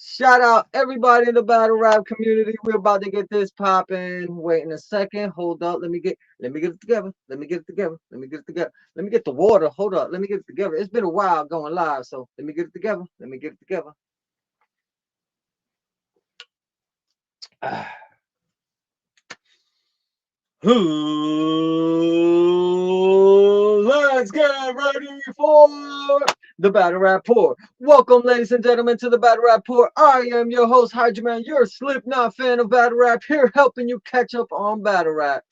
Shout out everybody in the battle rap community. We're about to get this popping. Wait in a second. Hold up. Let me get it together. Let me get it together. Let me get it together. Let me get the water. Hold up. Let me get it together. It's been a while going live, so let me get it together. Let me get it together. Let's get ready for the Battle Rapport. Welcome, ladies and gentlemen, to the Battle Rapport. I am your host, Hydra, your Slipknot fan of Battle Rap, here helping you catch up on Battle Rap.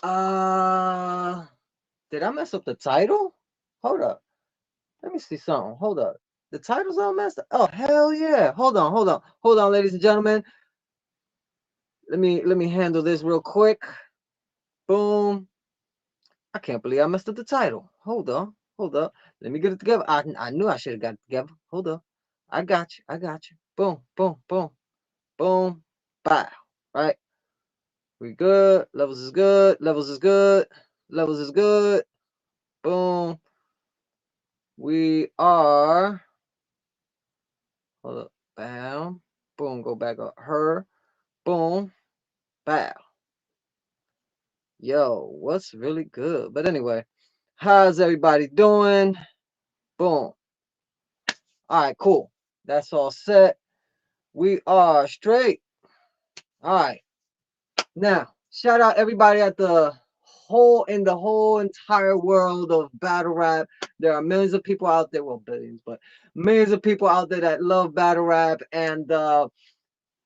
Uh, did I mess up the title? Hold up. Let me see something. Hold up. The title's all messed up. Oh, hell yeah. Hold on, ladies and gentlemen. Let me handle this real quick. Boom. I can't believe I messed up the title. Hold on. Hold up. Let me get it together. I knew I should have got it together. Hold up. I got you. I got you. Boom, boom, boom, boom, bow. Right? We good. Levels is good. Levels is good. Levels is good. Boom. We are. Hold up. Bow. Boom. Go back up. Her. Boom. Bow. Yo, what's really good? But anyway, how's everybody doing? Boom. All right, cool. That's all set. We are straight. All right. Now, shout out everybody at the whole entire world of battle rap. There are millions of people out there, well, billions, but millions of people out there that love battle rap, and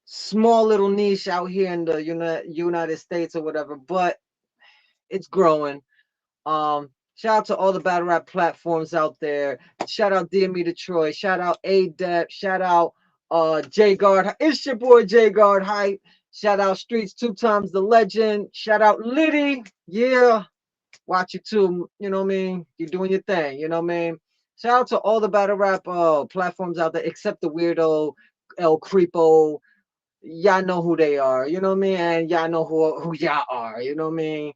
small little niche out here in the United States or whatever, but it's growing. Shout out to all the battle rap platforms out there. Shout out DME Detroit. Shout out ADEP. Shout out J Guard. It's your boy J Guard Hype. Shout out Streets 2 times the legend. Shout out Liddy. Yeah. Watch it too. You know what I mean? You're doing your thing. You know what I mean? Shout out to all the battle rap platforms out there, except the weirdo El Creepo. Y'all know who they are. You know what I mean? And y'all know who y'all are. You know what I mean?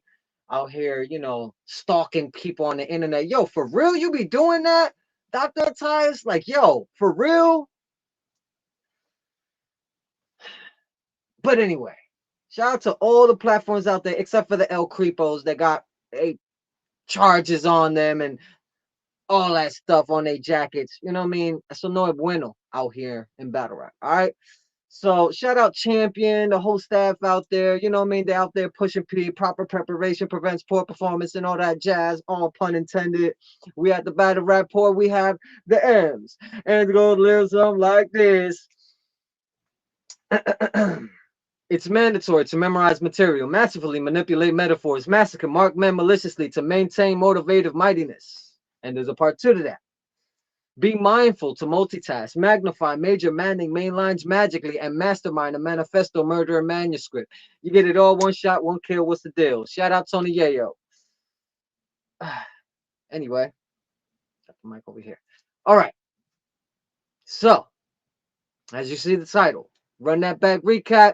Out here, stalking people on the internet. Yo, for real, you be doing that? Dr. Tyus? Like, yo, for real? But anyway, shout out to all the platforms out there, except for the El Creepos that got charges on them and all that stuff on their jackets. You know what I mean? So no bueno out here in battle rap. All right. So shout out Champion, the whole staff out there. You know what I mean? They're out there pushing P. Proper preparation prevents poor performance and all that jazz. All pun intended. We at the battle rapport. We have the M's. And it goes a little something like this. It's mandatory to memorize material, masterfully manipulate metaphors, massacre, mark men maliciously to maintain motivative mightiness. And there's a part 2 to that. Be mindful to multitask, magnify major manning main lines magically, and mastermind a manifesto murder manuscript. You get it all, one shot, one kill. What's the deal? Shout out Tony Yayo. Anyway, got the mic over here. All right. So, as you see the title, Run That Back Recap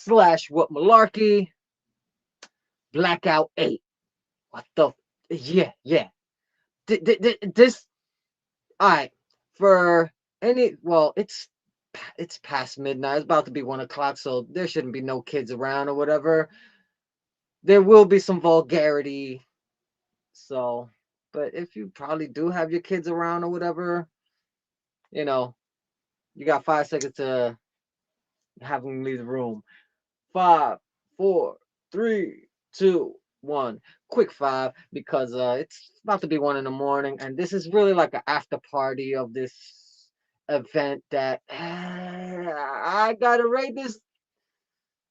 / What Malarkey, BlackOut 8. What the? Yeah. This. All right. For well, it's past midnight. It's about to be 1 o'clock, so there shouldn't be no kids around or whatever. There will be some vulgarity. So, but if you probably do have your kids around or whatever, you got 5 seconds to have them leave the room. 5, 4, 3, 2, 1. Quick 5, because it's about to be 1 in the morning, and this is really like an after party of this event that I gotta rate this.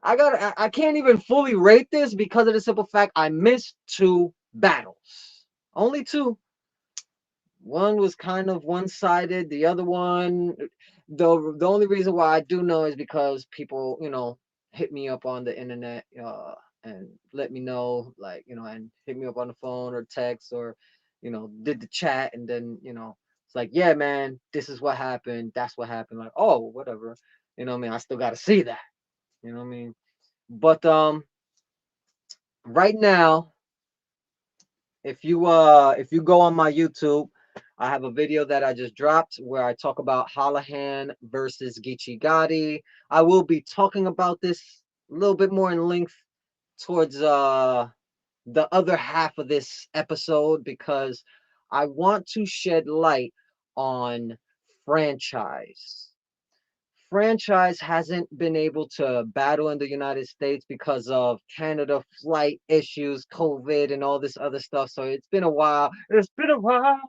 I can't even fully rate this because of the simple fact I missed 2 battles. Only 2. One was kind of one-sided. The other one, the only reason why I do know is because people, hit me up on the internet and let me know, like, and hit me up on the phone or text or, did the chat, and then, it's like, yeah, man, this is what happened. That's what happened. Like, oh, whatever. You know what I mean? I still got to see that. You know what I mean? But right now, if you go on my YouTube, I have a video that I just dropped where I talk about Hollohan versus GeechiGotti. I will be talking about this a little bit more in length towards the other half of this episode, because I want to shed light on franchise. Franchise hasn't been able to battle in the United States because of Canada flight issues, COVID, and all this other stuff. So it's been a while. It's been a while.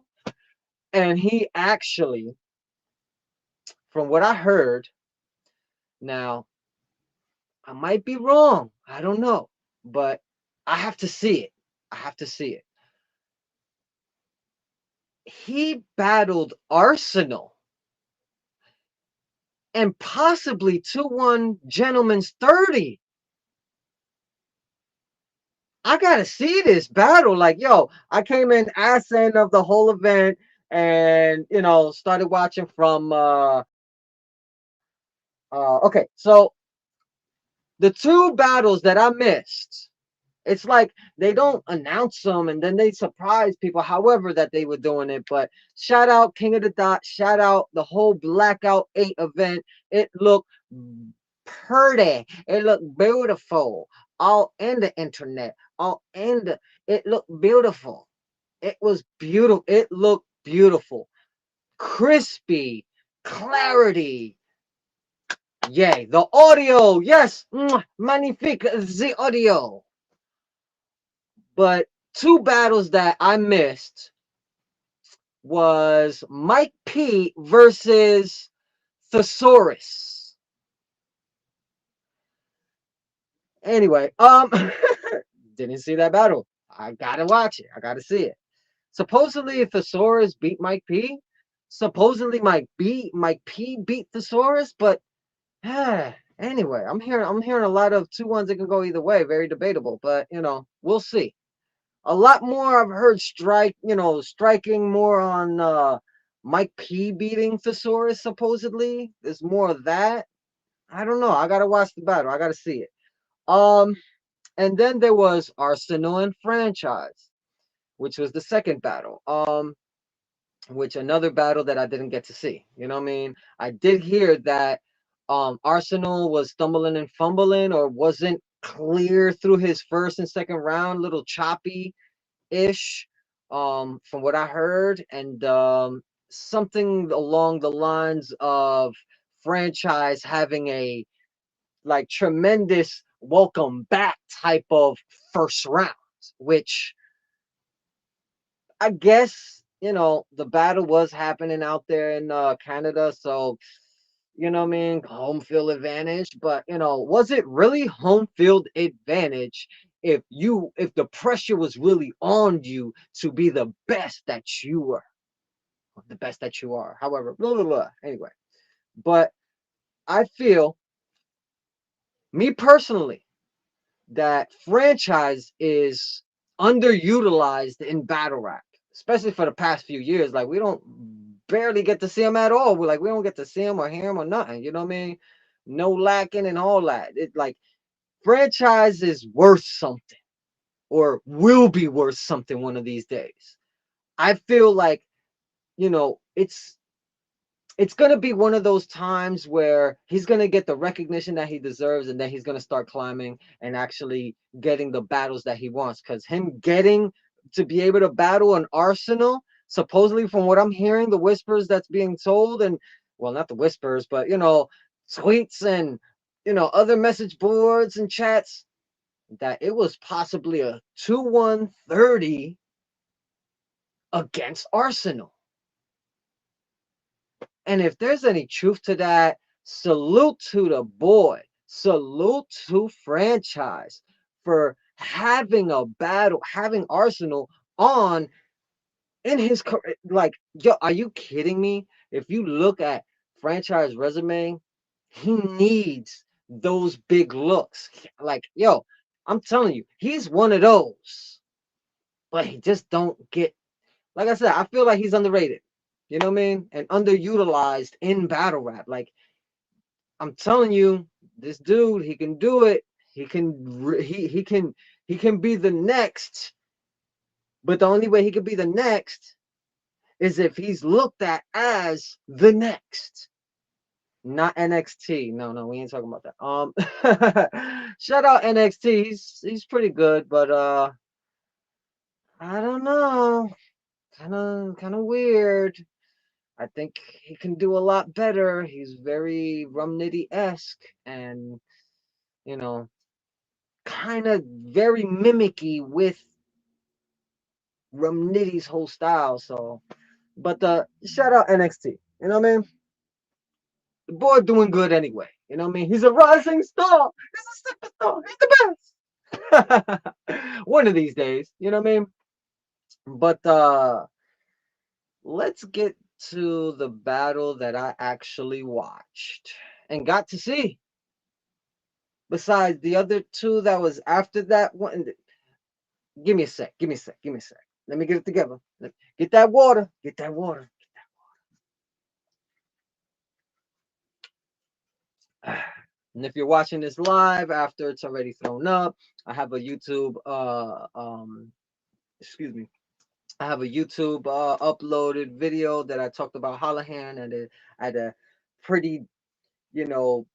And he actually, from what I heard, now I might be wrong. I don't know. But I have to see it. I have to see it. He battled Arsenal and possibly 2-1 Gentleman's 30. I gotta see this battle. Like, yo, I came in ass end of the whole event and, you know, started watching from okay, so the 2 battles that I missed, it's like they don't announce them and then they surprise people however that they were doing it. But shout out King of the Dot, shout out the whole BlackOut 8 event. It looked pretty, it looked beautiful, all in the internet, all in the, it looked beautiful. It was beautiful. It looked beautiful. Crispy, clarity. Yay. The audio. Yes. Magnifique. The audio. But 2 battles that I missed was Mike P versus Thesaurus. Anyway, didn't see that battle. I gotta watch it. I gotta see it. Supposedly Thesaurus beat Mike P. Supposedly Mike P beat Thesaurus, but anyway, I'm hearing a lot of 2-1s that can go either way. Very debatable, but you know, we'll see. A lot more I've heard striking more on Mike P beating Thesaurus, supposedly. There's more of that. I don't know. I gotta watch the battle. I gotta see it. And then there was Arsenal and Franchise, which was the second battle. Which another battle that I didn't get to see. You know what I mean? I did hear that Arsenal was stumbling and fumbling, or wasn't clear through his first and second round, little choppy ish, from what I heard, and something along the lines of Franchise having a like tremendous welcome back type of first round, which I guess, you know, the battle was happening out there in Canada, so you know what I mean, home field advantage. But you know, was it really home field advantage if the pressure was really on you to be the best that you were, the best that you are? However, blah blah blah. Anyway, but I feel, me personally, that Franchise is underutilized in battle rap, especially for the past few years. Like, we don't barely get to see him at all. We don't get to see him or hear him or nothing. You know what I mean? No lacking and all that. It like, Franchise is worth something, or will be worth something one of these days. I feel like, you know, it's going to be one of those times where he's going to get the recognition that he deserves, and then he's going to start climbing and actually getting the battles that he wants. Because him getting to be able to battle an Arsenal, supposedly, from what I'm hearing, the whispers that's being told, and well, not the whispers, but you know, tweets and you know, other message boards and chats, that it was possibly a 2-1 30 against Arsenal. And if there's any truth to that, salute to the boy. Salute to Franchise for having a battle, having Arsenal on in his career. Like, yo, are you kidding me? If you look at Franchise resume, he needs those big looks. Like, yo, I'm telling you, he's one of those. But he just don't get, like I said, I feel like he's underrated. You know what I mean? And underutilized in battle rap. Like, I'm telling you, this dude, he can do it. He can be the next. But the only way he could be the next is if he's looked at as the next. Not NXT. No, we ain't talking about that. Shout out NXT. He's pretty good, but I don't know. Kind of weird. I think he can do a lot better. He's very Rumnitty-esque and, you know, kind of very mimicky with Rumnitty's whole style. So, but shout out NXT. You know what I mean? The boy doing good anyway. You know what I mean? He's a rising star. He's a superstar. He's the best. One of these days. You know what I mean? But let's get to the battle that I actually watched and got to see. Besides the other two that was after that one. Give me a sec. Let me get it together. Get that water. And if you're watching this live after it's already thrown up, I have a YouTube excuse me. I have a YouTube uploaded video that I talked about Hollohan and at a pretty, you know,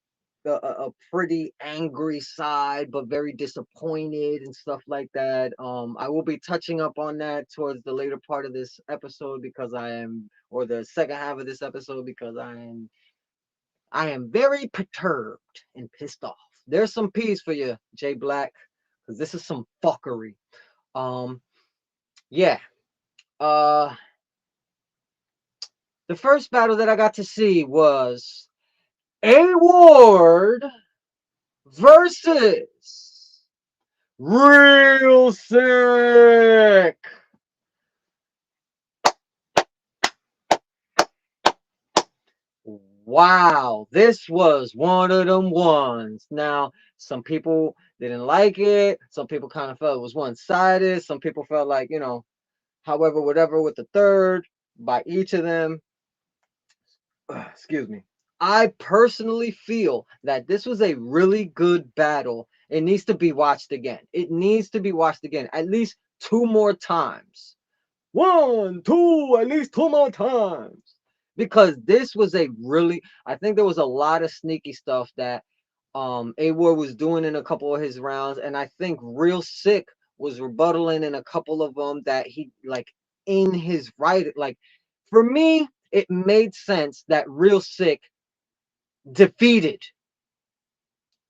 a pretty angry side, but very disappointed and stuff like that. I will be touching up on that towards the later part of this episode because or the second half of this episode because I am very perturbed and pissed off. There's some peace for you, Jay Black, because this is some fuckery. Yeah. The first battle that I got to see was A Ward versus Real Sick. Wow, this was one of them ones. Now, some people didn't like it. Some people kind of felt it was one-sided. Some people felt like, however, whatever with the third by each of them. Excuse me. I personally feel that this was a really good battle. It needs to be watched again. It needs to be watched again at least 2 more times. 1, 2, at least 2 more times. Because this was I think there was a lot of sneaky stuff that A-Ward was doing in a couple of his rounds, and I think Real Sick was rebuttaling in a couple of them that he in his right. For me, it made sense that Real Sick defeated.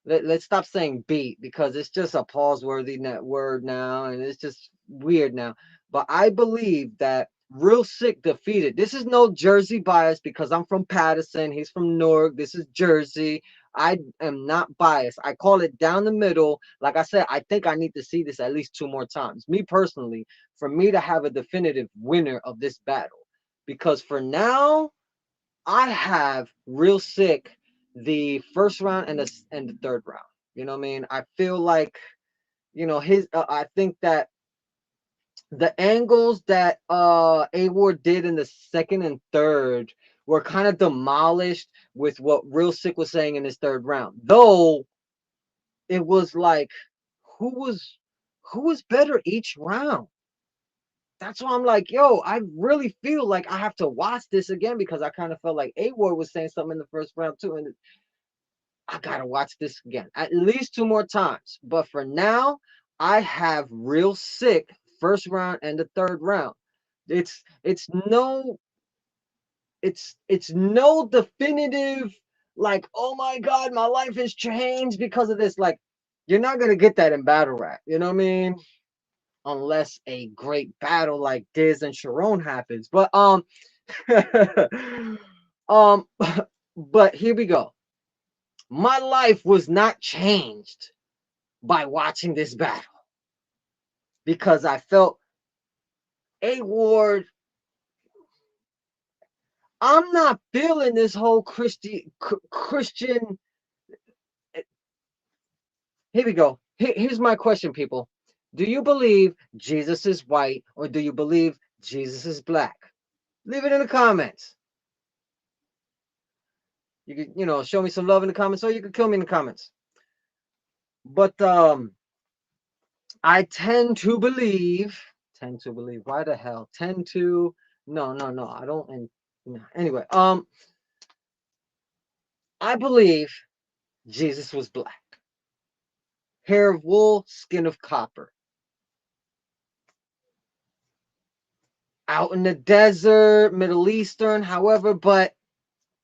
Let's stop saying beat because it's just a pause-worthy word now, and it's just weird now. But I believe that Real Sick defeated. This is no Jersey bias because I'm from Patterson. He's from Newark. This is Jersey. I am not biased. I call it down the middle. Like I said, I think I need to see this at least 2 more times. Me personally, for me to have a definitive winner of this battle. Because for now, I have Real Sick the first round and the third round. You know what I mean? I feel like, I think that the angles that A-Ward did in the second and third were kind of demolished with what Real Sick was saying in his third round. Though it was like who was better each round? That's why I'm like, yo, I really feel like I have to watch this again because I kind of felt like A-Ward was saying something in the first round too, and I gotta watch this again at least 2 more times. But for now, I have Real Sick first round and the third round. It's no definitive like, oh my god, my life has changed because of this. Like, you're not gonna get that in battle rap. You know what I mean? Unless a great battle like Diz and Sharon happens. But um, but here we go. My life was not changed by watching this battle because I felt A-Ward. I'm not feeling this whole Christian. Here we go. Here's my question, people. Do you believe Jesus is white or do you believe Jesus is black? Leave it in the comments. You could, show me some love in the comments, or you could kill me in the comments. But I tend to believe, why the hell? Tend to, No, no, no. I don't. And no. Anyway, I believe Jesus was black. Hair of wool, skin of copper. Out in the desert, Middle Eastern, however, but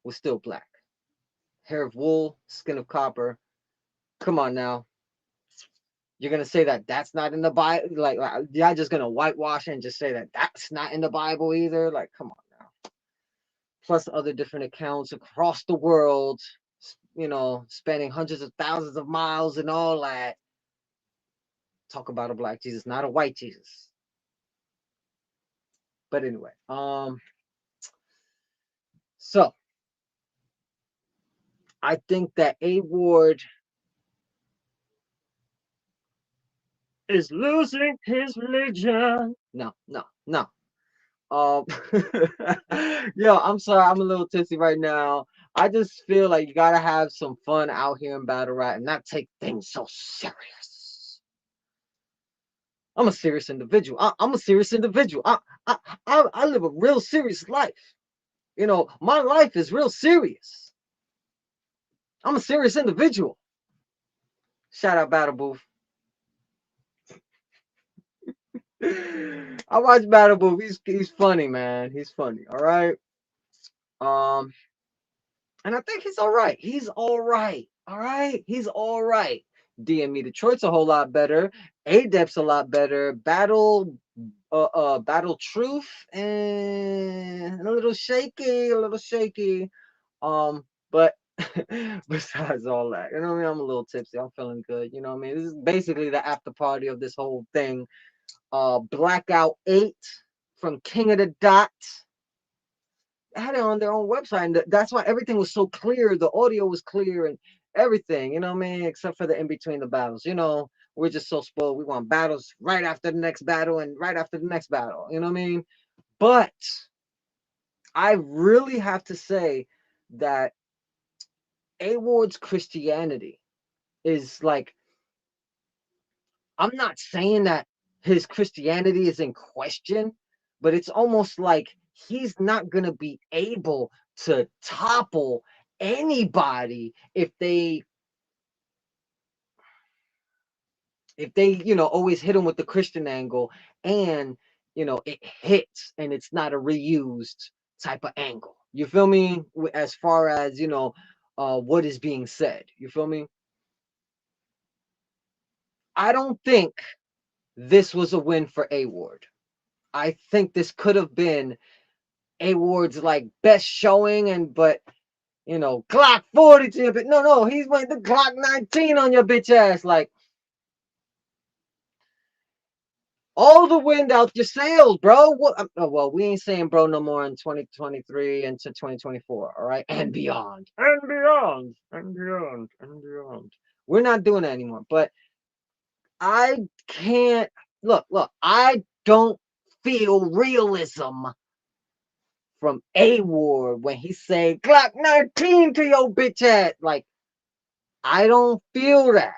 was still black. Hair of wool, skin of copper. Come on now. You're gonna say that that's not in the Bible? Like, y'all just gonna whitewash and just say that that's not in the Bible either? Like, come on now. Plus other different accounts across the world, you know, spanning hundreds of thousands of miles and all that. Talk about a black Jesus, not a white Jesus. But anyway, so I think that A Ward is losing his religion. No, no, no. Um, yo, I'm sorry, I'm a little tipsy right now. I just feel like you gotta have some fun out here in battle rap and not take things so serious. I'm a serious individual. I'm a serious individual. I live a real serious life. You know, my life is real serious. I'm a serious individual. Shout out Battle Booth. I watch Battle Booth. He's funny, man. He's funny. All right. Um, and I think he's all right. He's all right. All right. He's all right. DME Detroit's a whole lot better. Adept's a lot better. Battle Truth and a little shaky, a little shaky. But besides all that, you know what I mean? I'm a little tipsy. I'm feeling good. You know what I mean? This is basically the after party of this whole thing. BlackOut 8 from King of the Dot had it on their own website, and that's why everything was so clear. The audio was clear and everything, you know what I mean? Except for the in between the battles. You know, we're just so spoiled. We want battles right after the next battle and right after the next battle. You know what I mean? But I really have to say that A Ward's Christianity is like, I'm not saying that his Christianity is in question, but it's almost like he's not going to be able to topple anybody if they you know always hit him with the Christian angle, and you know it hits and it's not a reused type of angle. You feel me? As far as you know what is being said, you feel me? I don't think this was a win for A Ward. I think this could have been A Ward's like best showing, and but you know, Glock 40 to your bitch. No, no, he's went the Glock 19 on your bitch ass. Like all the wind out your sails, bro. What? Oh, well, we ain't saying bro no more in 2023 into 2024, all right, and beyond, and beyond, and beyond, and beyond. We're not doing that anymore. But I can't look. I don't feel realism from A Ward when he say Glock 19 to your bitch ass. Like, I don't feel that.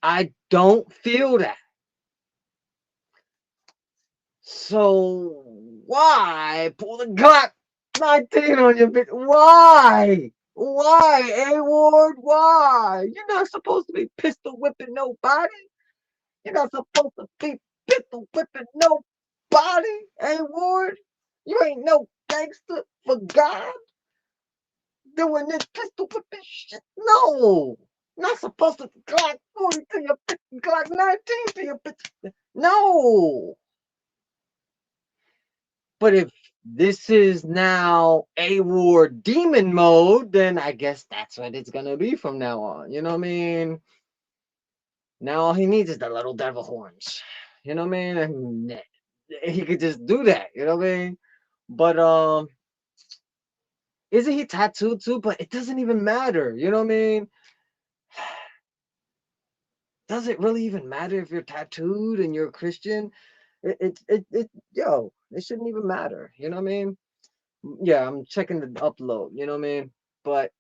I don't feel that. So why pull the Glock 19 on your bitch? Why? Why, A Ward? Why? You're not supposed to be pistol whipping nobody. You're not supposed to be pistol whipping nobody, A Ward. You ain't no gangster for God doing this pistol whipping shit. No. Not supposed to Glock 40 to your bitch, Glock 19 to your bitch. No. But if this is now A Ward demon mode, then I guess that's what it's gonna be from now on. You know what I mean? Now all he needs is the little devil horns. You know what I mean? And he could just do that. You know what I mean? But isn't he tattooed too? But it doesn't even matter. You know what I mean? Does it really even matter if you're tattooed and you're a Christian? Yo, it shouldn't even matter. You know what I mean? Yeah, I'm checking the upload. You know what I mean? But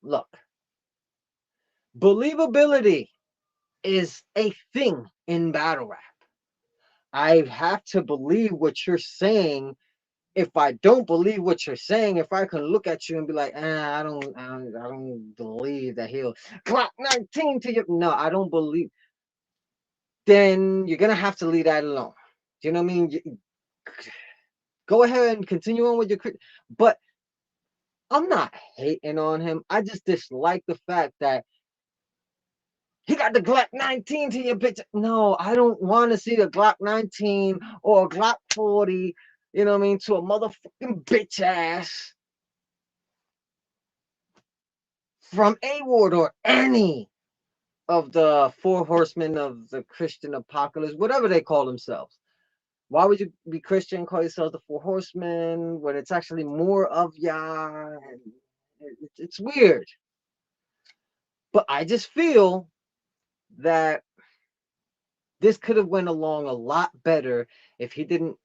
look, believability is a thing in battle rap. I have to believe what you're saying. If I don't believe what you're saying, if I can look at you and be like, I don't believe that he'll clock 19 to you. No, I don't believe. Then you're gonna have to leave that alone. Do you know what I mean? Go ahead and continue on with your. But I'm not hating on him. I just dislike the fact that he got the Glock 19 to your bitch. No, I don't want to see the Glock 19 or a Glock 40, you know what I mean, to a motherfucking bitch ass from A Ward or any of the four horsemen of the Christian apocalypse, whatever they call themselves. Why would you be Christian, call yourselves the four horsemen, when it's actually more of ya? It's weird. But I just feel that this could have went along a lot better if he didn't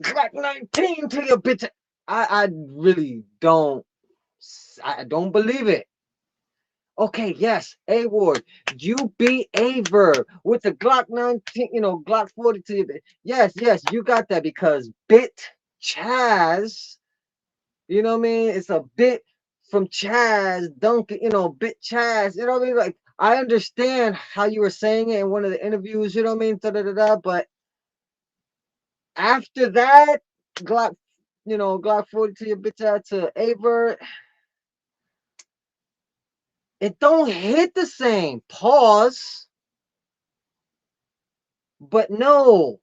Glock 19 to your bitch. I really don't. I don't believe it. Okay, yes, A Ward, you beat Aver with the Glock 19, Glock 40 to your bitch. Yes, you got that because Bit Chaz, you know what I mean? It's a bit from Chaz, Duncan, Bit Chaz, you know what I mean? Like, I understand how you were saying it in one of the interviews, you know what I mean? But after that, Glock, Glock 40 to your bitch out to Aver, it don't hit the same. Pause. But no,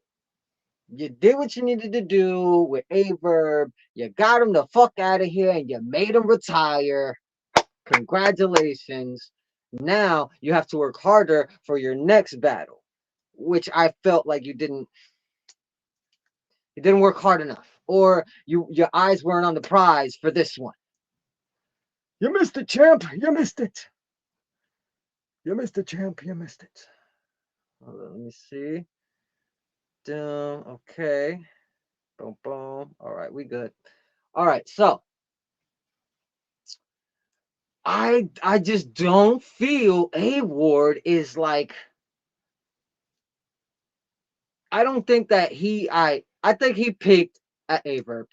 you did what you needed to do with Averb. You got him the fuck out of here and you made him retire. Congratulations. Now you have to work harder for your next battle, which I felt like you didn't work hard enough. Or your eyes weren't on the prize for this one. You missed it, champ. You missed it. You missed it, champ. You missed it. Hold on, let me see. Okay. Boom, boom. All right, we good. All right, so I just don't feel A Ward is like. I don't think that I think he peaked at Averb.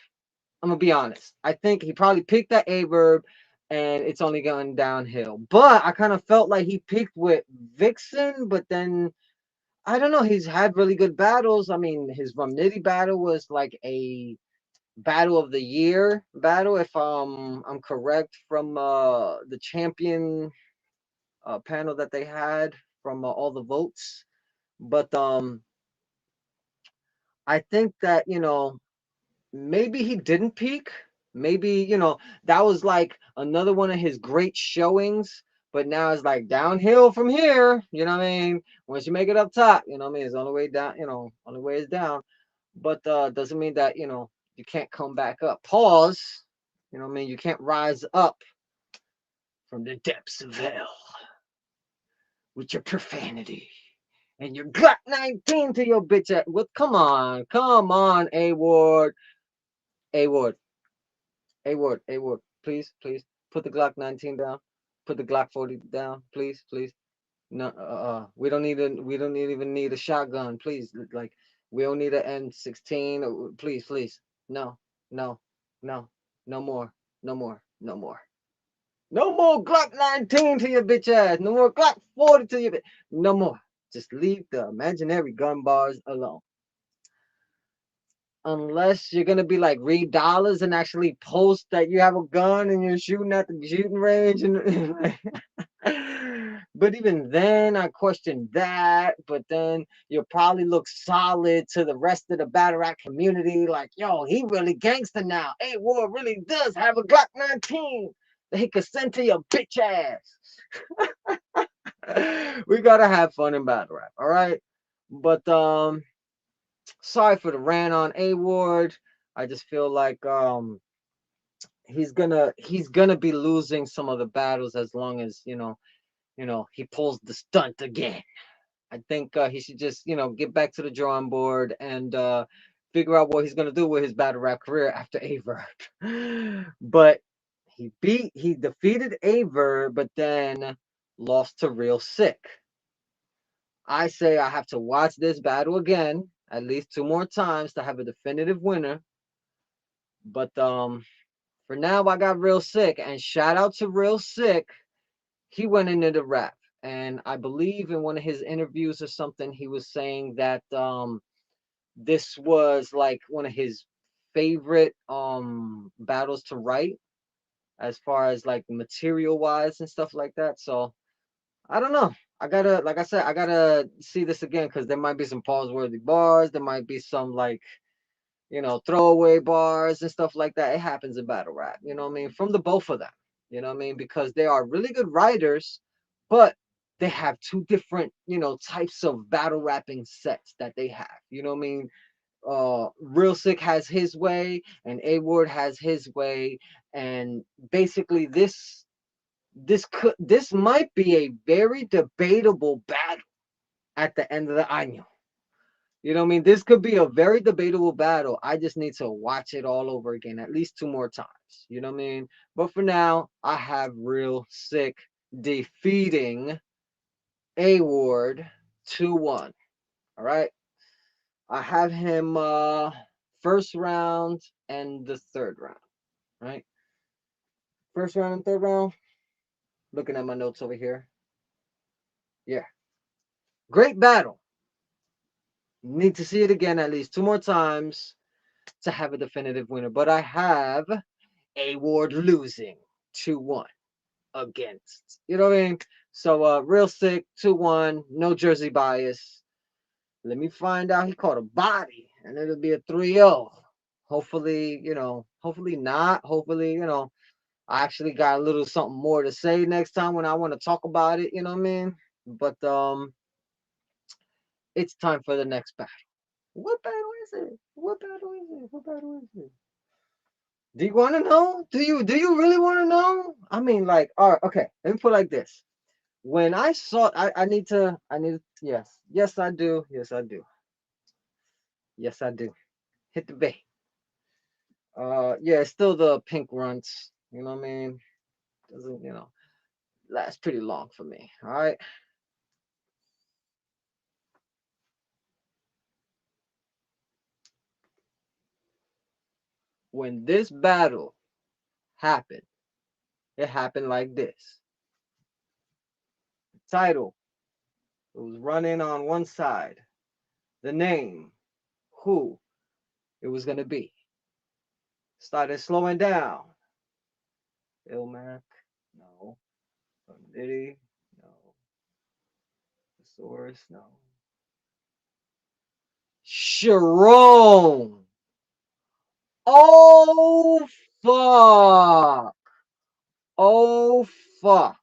I'm gonna be honest. I think he probably peaked at Averb, and it's only going downhill. But I kind of felt like he peaked with Vixen, but then I don't know. He's had really good battles. I mean, his Rumnitty battle was like a battle of the year battle, if I'm correct, from the champion panel that they had from all the votes. But I think that maybe he didn't peak. Maybe that was like another one of his great showings. But now it's like downhill from here. You know what I mean? Once you make it up top, you know what I mean? It's the only way down. Only way is down. But doesn't mean that you can't come back up. Pause. You know what I mean? You can't rise up from the depths of hell with your profanity and your Glock 19 to your bitch ass. What? Come on, A Ward, A Ward, A Ward, A Ward. Please, put the Glock 19 down. Put the Glock 40 down, please. No, we don't even need a shotgun, please. Like, we don't need an M16. Please. No, no, no, no more, no more, no more. No more Glock 19 to your bitch ass. No more Glock 40 to your bitch. No more. Just leave the imaginary gun bars alone. Unless you're gonna be like Reed Dollars and actually post that you have a gun and you're shooting at the shooting range and but even then I question that. But then you'll probably look solid to the rest of the battle rap community, like, yo, he really gangster now. A Ward really does have a Glock 19 that he could send to your bitch ass. We gotta have fun in battle rap, all right? But sorry for the rant on A Ward. I just feel like he's gonna be losing some of the battles as long as he pulls the stunt again. I think he should just get back to the drawing board and figure out what he's gonna do with his battle rap career after Averb. But he defeated Averb, but then lost to Real Sick. I say I have to watch this battle again at least 2 more times to have a definitive winner. But for now, I got Real Sick, and shout out to Real Sick. He went into the rap, and I believe in one of his interviews or something, he was saying that this was like one of his favorite battles to write, as far as like material wise and stuff like that. So I don't know. I gotta, like I said, I gotta see this again because there might be some pause worthy bars. There might be some like, throwaway bars and stuff like that. It happens in battle rap, you know what I mean? From the both of them, you know what I mean? Because they are really good writers, but they have two different, types of battle rapping sets that they have. You know what I mean? Real Sick has his way and A Ward has his way. And basically this might be a very debatable battle at the end of the año. You know what I mean? This could be a very debatable battle. I just need to watch it all over again, at least 2 more times. You know what I mean? But for now, I have Real Sick defeating A Ward 2-1. All right. I have him first round and the third round. Right? First round and third round. Looking at my notes over here. Yeah. Great battle. Need to see it again at least 2 more times to have a definitive winner. But I have A Ward losing 2-1 against. You know what I mean? So Real Sick 2-1, no jersey bias. Let me find out he caught a body and it'll be a 3-0. Hopefully, hopefully not. Hopefully, I actually got a little something more to say next time when I want to talk about it, you know what I mean? But it's time for the next battle. What battle is it? What battle is it? What battle is it? Do you want to know? Do you really want to know? I mean, like, all right, okay. Let me put it like this. When I saw, I need to, yes, I do, yes, I do, yes, I do. Hit the bait. Yeah, it's still the pink runts. You know what I mean? Doesn't, last pretty long for me. All right. When this battle happened, it happened like this. The title, it was running on one side. The name, who it was gonna be. Started slowing down. Ilmac, no. Diddy, no. Thesaurus, no. Sharon. Oh fuck. Oh fuck.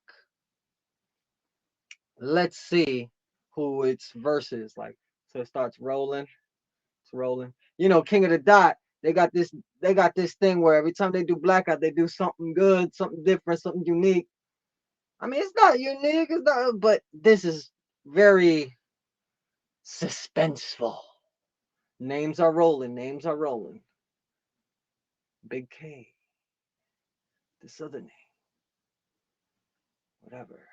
Let's see who its versus like. So it starts rolling. It's rolling. King of the Dot. They got this thing where every time they do Blackout, they do something good, something different, something unique. I mean, it's not unique, it's not, but this is very suspenseful. Names are rolling. Names are rolling. Big K. This other name. Whatever.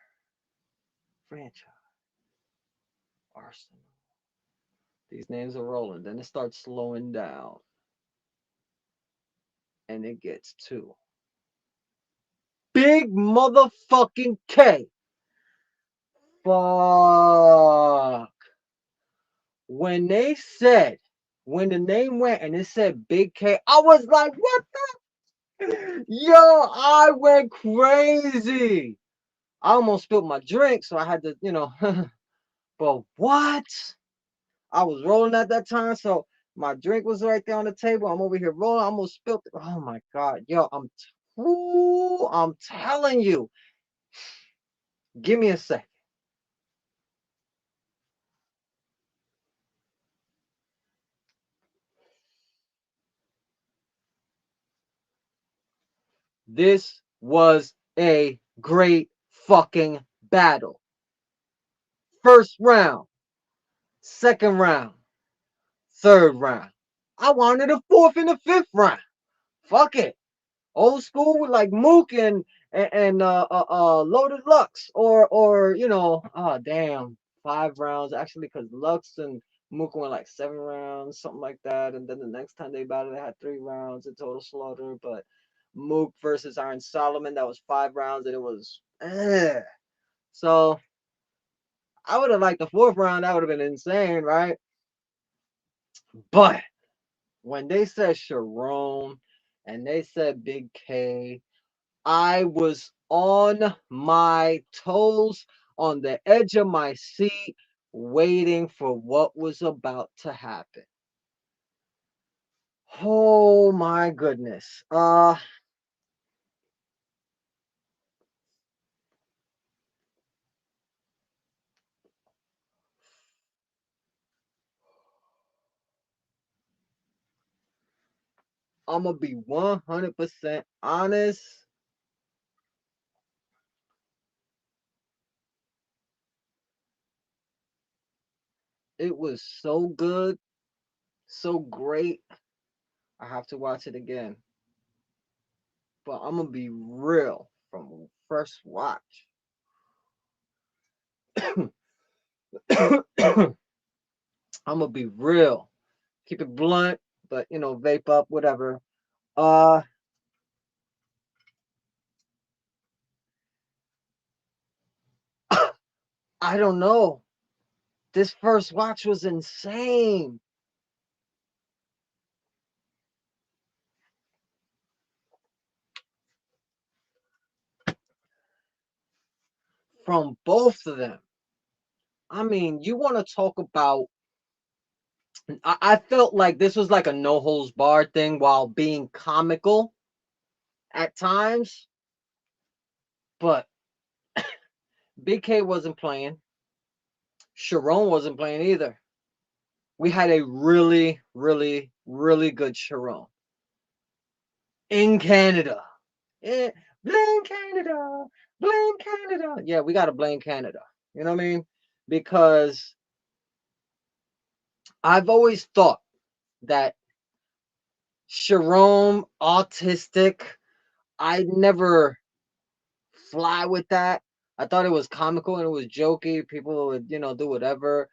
Franchise. Arsenal. These names are rolling. Then it starts slowing down. And it gets to Big motherfucking K. Fuck. When the name went and it said Big K, I was like, what the? Yo, I went crazy. I almost spilled my drink, so I had to, but what? I was rolling at that time, so my drink was right there on the table. I'm over here rolling. I almost spilled it. Oh my God. Yo, I'm telling you. Give me a second. This was a great fucking battle. First round, second round, third round. I wanted a fourth and a fifth round. Fuck it. Old school with like Mook and Loaded Lux or oh damn. 5 rounds actually, because Lux and Mook went like 7 rounds, something like that. And then the next time they battled, they had 3 rounds in total slaughter. But Mook versus Iron Solomon, that was 5 rounds, and it was so I would have liked the 4th round. That would have been insane, right? But when they said Sharon and they said Big K, I was on my toes, on the edge of my seat, waiting for what was about to happen. Oh my goodness. I'm gonna be 100% honest. It was so good, so great. I have to watch it again. But I'm gonna be real from first watch. I'm gonna be real. Keep it blunt, but vape up, whatever. Uh I don't know. This first watch was insane. From both of them. I mean, you want to talk about. I felt like this was like a no holds barred thing while being comical at times, but BK wasn't playing. Sharon wasn't playing either. We had a really, really, really good Sharon in Canada. Eh, blame Canada, blame Canada. Yeah, we got to blame Canada. You know what I mean? Because I've always thought that Sharon autistic. I never fly with that. I thought it was comical and it was jokey. People would, do whatever,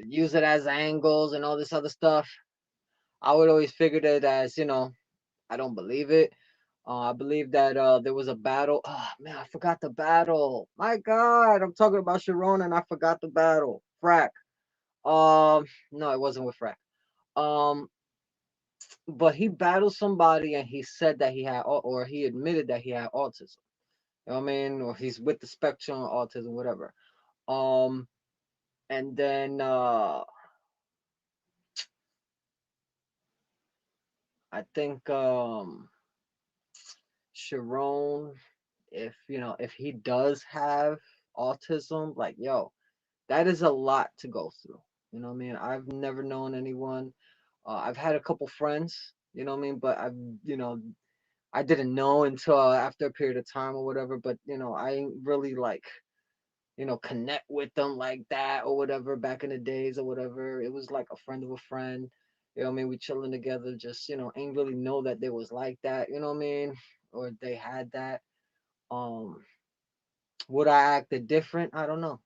use it as angles and all this other stuff. I would always figure it as, I don't believe it. I believe that there was a battle. Oh man, I forgot the battle. My God, I'm talking about Sharon and I forgot the battle. Frack. No, it wasn't with Frack. Um, but he battled somebody and he said that he had, or he admitted that he had autism. You know what I mean? Or he's with the spectrum of autism, whatever. Um, and then I think Sharon, if he does have autism, like yo, that is a lot to go through. You know what I mean? I've never known anyone. I've had a couple friends, you know what I mean, but you know, I didn't know until after a period of time or whatever. But I ain't really like connect with them like that or whatever back in the days or whatever. It was like a friend of a friend. You know what I mean? We chilling together, just ain't really know that they was like that, you know what I mean? Or they had that. Um, would I acted different? I don't know.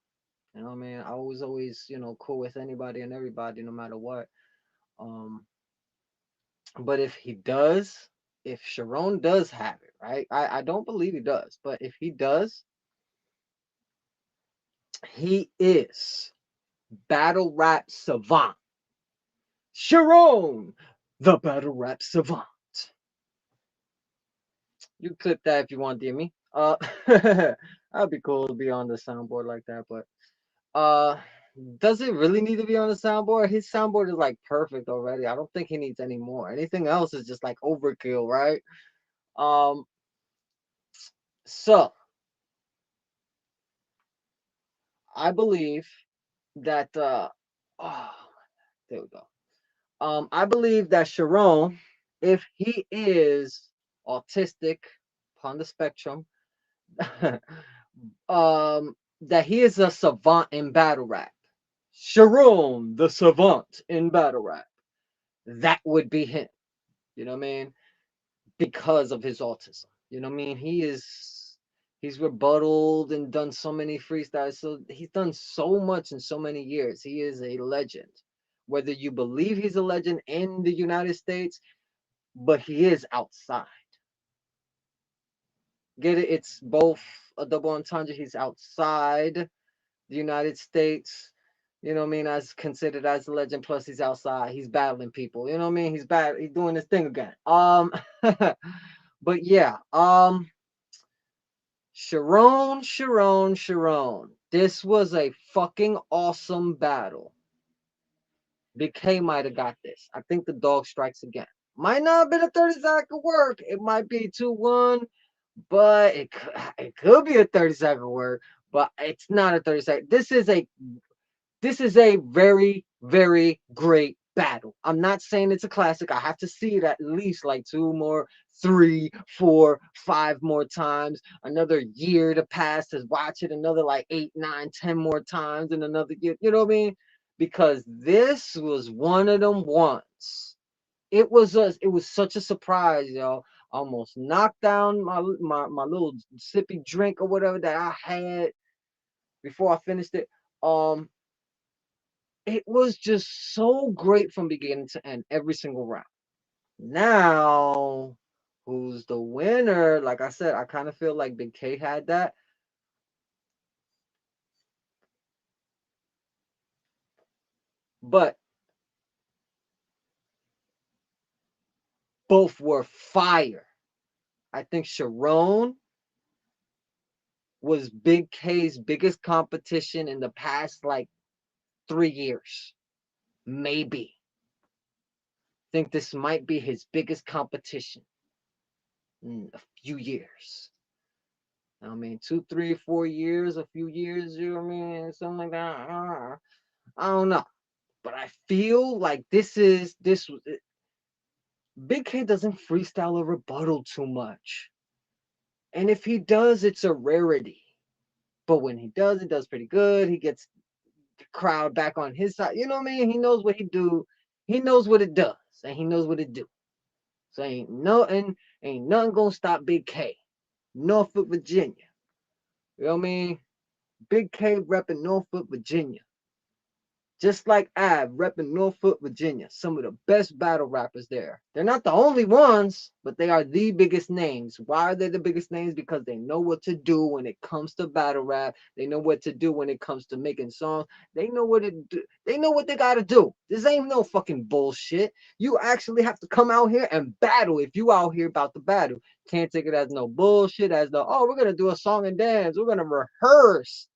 You know what I mean? I was always, cool with anybody and everybody no matter what. Um, but if Sharon does have it, right? I don't believe he does, but if he does, he is battle rap savant. Sharon, the battle rap savant. You clip that if you want, dear me. That'd be cool to be on the soundboard like that, but uh does it really need to be on the soundboard? His soundboard is like perfect already. I don't think he needs any more. Anything else is just like overkill, right? Um, so I believe that oh, there we go. I believe that Sharon, if he is autistic upon the spectrum, that he is a savant in battle rap. Sharon, the savant in battle rap. That would be him. You know what I mean? Because of his autism. You know what I mean? He is He's rebutted and done so many freestyles. So he's done so much in so many years. He is a legend. Whether you believe he's a legend in the United States, but he is outside. Get it? It's both a double entendre. He's outside the United States. You know what I mean? As considered as a legend. Plus, he's outside. He's battling people. You know what I mean? He's doing this thing again. But yeah. Sharon. This was a fucking awesome battle. Big K might have got this. I think the dog strikes again. Might not have been a 30-second work. It might be 2-1, but it could be a 30-second work, but it's not a 30-second. This is a very, very great battle. I'm not saying it's a classic. I have to see it at least like 2 more, 3, 4, 5 more times. Another year to pass to watch it. Another like 8, 9, 10 more times in another year. You know what I mean? Because this was one of them ones. It was such a surprise, yo. Almost knocked down my little sippy drink or whatever that I had before I finished it. It was just so great from beginning to end, every single round. Now, who's the winner? Like I said, I kind of feel like Big K had that. But both were fire. I think Sharon was Big K's biggest competition in the past like 3 years. Maybe. Think this might be his biggest competition in a few years. I mean, 2, 3, 4 years, a few years, you know what I mean? Something like that. I don't know. But I feel like this Big K doesn't freestyle a rebuttal too much. And if he does, it's a rarity. But when he does, it does pretty good. He gets the crowd back on his side. You know what I mean? He knows what he do. He knows what it does. And he knows what it do. So ain't nothing gonna stop Big K. Norfolk, Virginia. You know what I mean? Big K repping Norfolk, Virginia. Just like Av repping Norfolk, Virginia. Some of the best battle rappers there. They're not the only ones, but they are the biggest names. Why are they the biggest names? Because they know what to do when it comes to battle rap. They know what to do when it comes to making songs. They know what to do. They know what they gotta do. This ain't no fucking bullshit. You actually have to come out here and battle if you out here about to battle. Can't take it as no bullshit, as the, oh, we're gonna do a song and dance. We're gonna rehearse.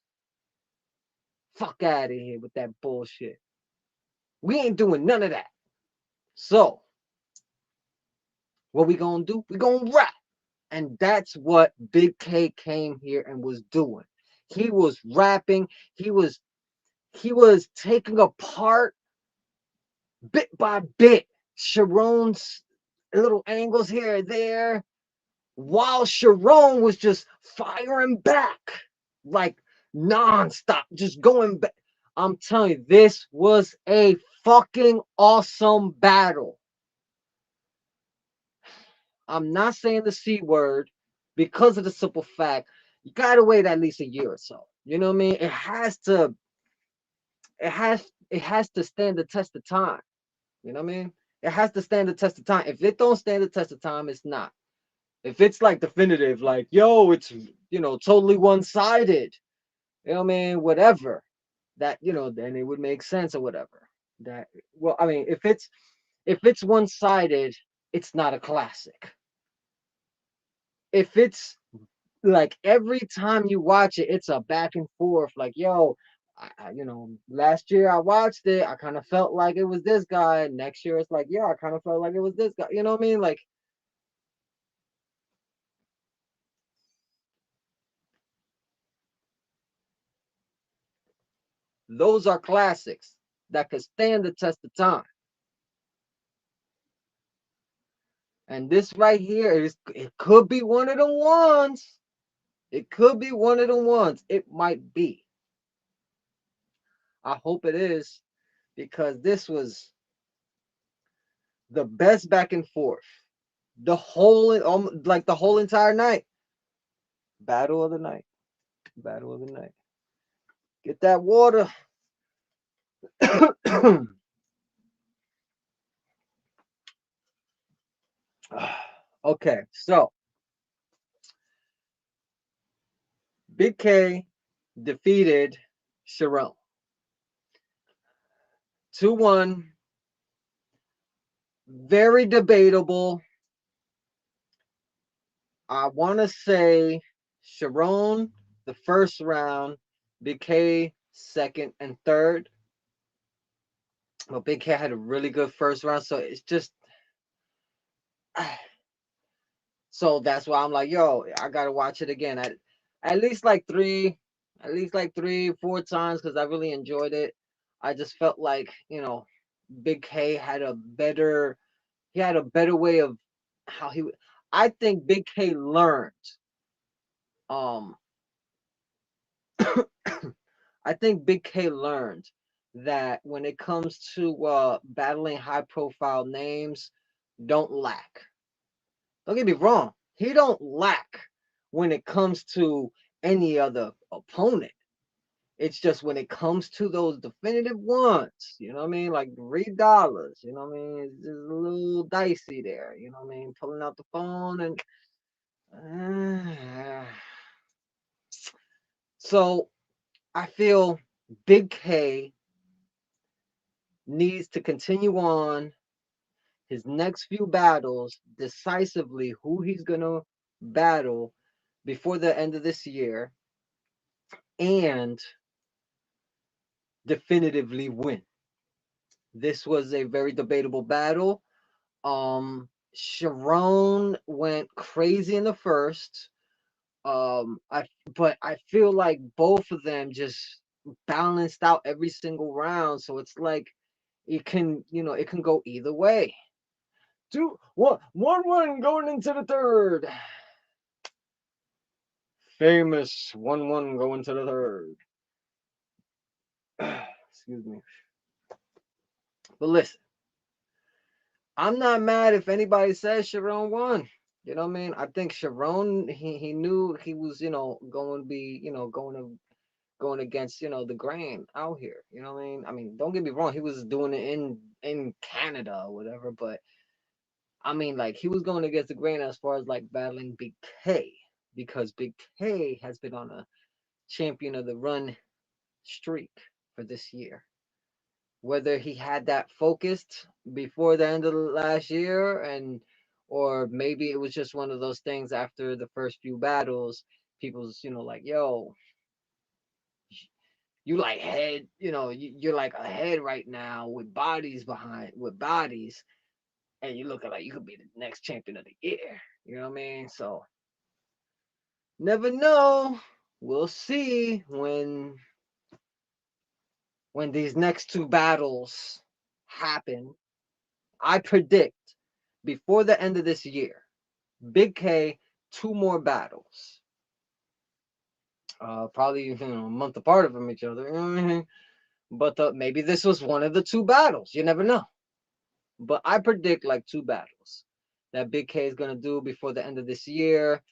Fuck out of here with that bullshit. We ain't doing none of that. So, what we gonna do? We gonna rap. And that's what Big K came here and was doing. He was rapping. He was taking apart bit by bit Sharon's little angles here and there, while Sharon was just firing back like nonstop, just going back. I'm telling you, this was a fucking awesome battle. I'm not saying the C word because of the simple fact you gotta wait at least a year or so. You know what I mean? It has to stand the test of time. You know what I mean? It has to stand the test of time. If it don't stand the test of time, it's not. If it's like definitive, like, yo, it's, you know, totally one-sided, you know what I mean? Whatever. That, you know, then it would make sense or whatever. That, well, I mean, if it's one-sided, it's not a classic. If it's like every time you watch it, it's a back and forth. Like, yo, you know, last year I watched it, I kind of felt like it was this guy. Next year, it's like, yeah, I kind of felt like it was this guy. You know what I mean? Like, those are classics that could stand the test of time. And this right here is, it could be one of the ones. It could be one of the ones. It might be. I hope it is, because this was the best back and forth. The whole, like the whole entire night. Battle of the night. Battle of the night. Get that water. Okay, so Big K defeated Sharon 2-1. Very debatable. I want to say Sharon the first round, Big K second and third. Well, Big K had a really good first round, so it's just so that's why I'm like, yo, I gotta watch it again. At least like three, 4 times because I really enjoyed it. I just felt like, Big K had a better way of how he I think Big K learned. Um I think Big K learned that when it comes to battling high profile names, don't lack. Don't get me wrong. He don't lack when it comes to any other opponent. It's just when it comes to those definitive ones, you know what I mean? Like $3, you know what I mean? It's just a little dicey there, you know what I mean? Pulling out the phone and so I feel Big K needs to continue on his next few battles decisively who he's gonna battle before the end of this year and definitively win. This was a very debatable battle. Sharon went crazy in the first. But I feel like both of them just balanced out every single round. So it's like it can go either way. 1-1 going into the third. Famous 1-1 going to the third. Excuse me. But listen, I'm not mad if anybody says Sharon won. You know what I mean? I think Sharon, he knew he was, going to be, going against, the grain out here. You know what I mean? I mean, don't get me wrong, he was doing it in Canada or whatever, but I mean, like, he was going against the grain as far as like battling Big K, because Big K has been on a champion of the run streak for this year. Whether he had that focused before the end of the last year, or maybe it was just one of those things after the first few battles, people's, like, yo, you like head, you're like ahead right now with bodies, and you looking like you could be the next champion of the year. You know what I mean? So never know. We'll see when these next two battles happen. I predict before the end of this year, Big K, 2 more battles. Probably a month apart from each other. But maybe this was one of the 2 battles. You never know. But I predict like 2 battles that Big K is gonna do before the end of this year.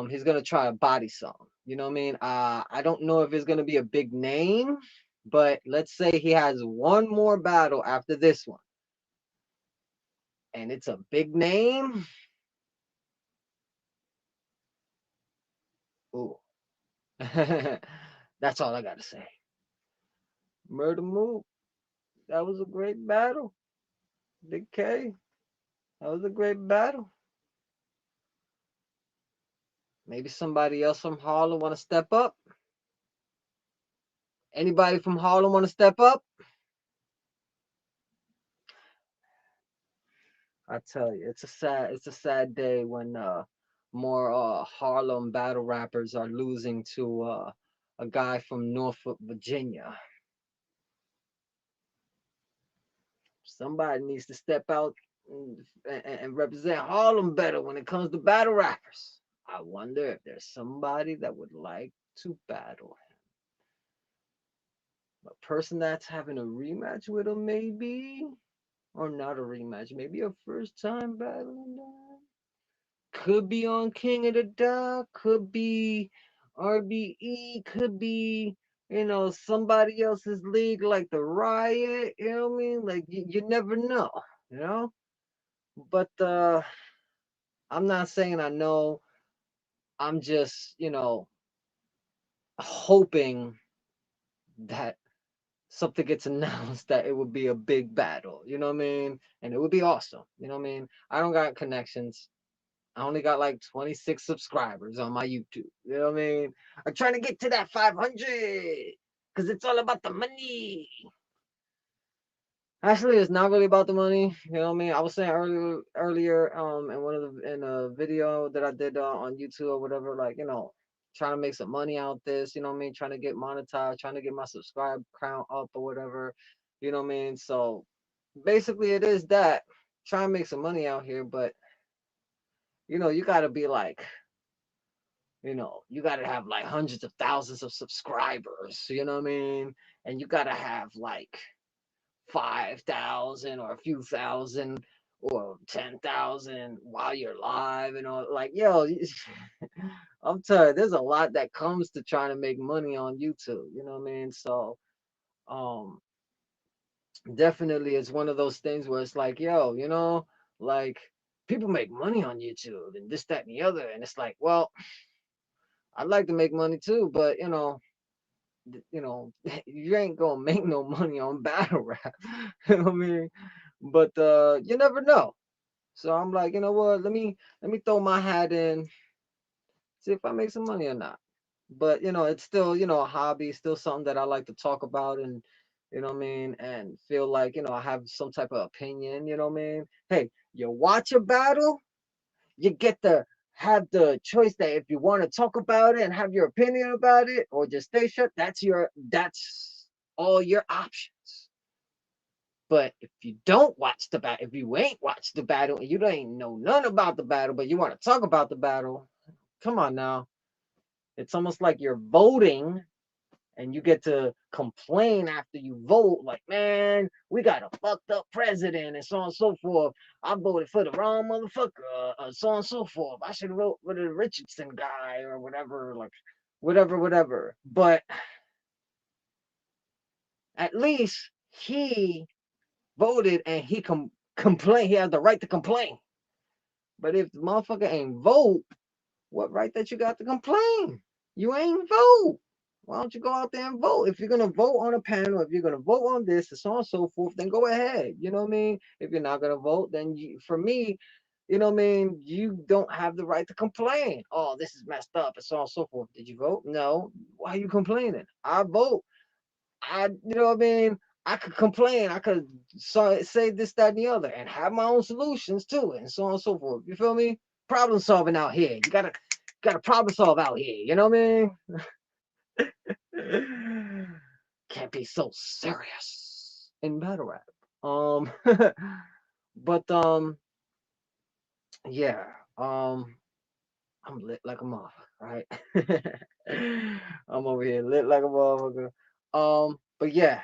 He's gonna try a body song. You know what I mean? I don't know if it's gonna be a big name, but let's say he has one more battle after this one, and it's a big name. Ooh, that's all I gotta say. Murder Move. That was a great battle. Big K. That was a great battle. Maybe somebody else from Harlem want to step up. Anybody from Harlem want to step up? I tell you, it's a sad day when more Harlem battle rappers are losing to a guy from Norfolk, Virginia. Somebody needs to step out and represent Harlem better when it comes to battle rappers. I wonder if there's somebody that would like to battle him. A person that's having a rematch with him, maybe, or not a rematch, maybe a first time battling him. Could be on King of the Dot, could be RBE, could be, somebody else's league like the Riot, you know what I mean? Like you never know, you know? But I'm not saying I know. I'm just, hoping that something gets announced that it would be a big battle, you know what I mean? And it would be awesome, you know what I mean? I don't got connections. I only got like 26 subscribers on my YouTube. You know what I mean? I'm trying to get to that 500 because it's all about the money. Actually, it's not really about the money. You know what I mean? I was saying earlier, in a video that I did on YouTube or whatever, like, trying to make some money out this, you know what I mean? Trying to get monetized, trying to get my subscribe count up or whatever, you know what I mean? So basically, it is that trying to make some money out here, but you got to be like, you got to have like hundreds of thousands of subscribers, you know what I mean? And you got to have like 5,000 or a few thousand or 10,000 while you're live and all. Like, yo, I'm telling you, there's a lot that comes to trying to make money on YouTube, you know what I mean? So, um, definitely it's one of those things where it's like, yo, like people make money on YouTube and this, that, and the other. And it's like, well, I'd like to make money too, but you ain't gonna make no money on battle rap. You know what I mean? But you never know. So I'm like, you know what? Let me throw my hat in, see if I make some money or not. But it's still, a hobby, still something that I like to talk about and you know what I mean, and feel like, I have some type of opinion, you know what I mean? Hey, you watch a battle, you get to have the choice that if you want to talk about it and have your opinion about it or just stay shut, that's all your options. But if you don't watch the battle, if you ain't watched the battle and you don't know none about the battle, but you want to talk about the battle, come on now. It's almost like you're voting and you get to complain after you vote, like, man, we got a fucked up president and so on and so forth. I voted for the wrong motherfucker, so on and so forth. I should have voted for the Richardson guy or whatever, like, whatever. But at least he voted and he complained. He had the right to complain. But if the motherfucker ain't vote, what right that you got to complain? You ain't vote. Why don't you go out there and vote? If you're gonna vote on a panel, if you're gonna vote on this and so on and so forth, then go ahead. You know what I mean? If you're not gonna vote, then for me, you know what I mean, you don't have the right to complain. Oh, this is messed up and so on and so forth. Did you vote? No. Why are you complaining? I vote. You know what I mean? I could complain. I could say this, that, and the other, and have my own solutions to it, and so on and so forth. You feel me? Problem solving out here. You gotta problem solve out here. You know what I mean? Can't be so serious in battle rap. Um, but yeah. Um, I'm lit like a motherfucker, right? I'm over here lit like a motherfucker. But yeah,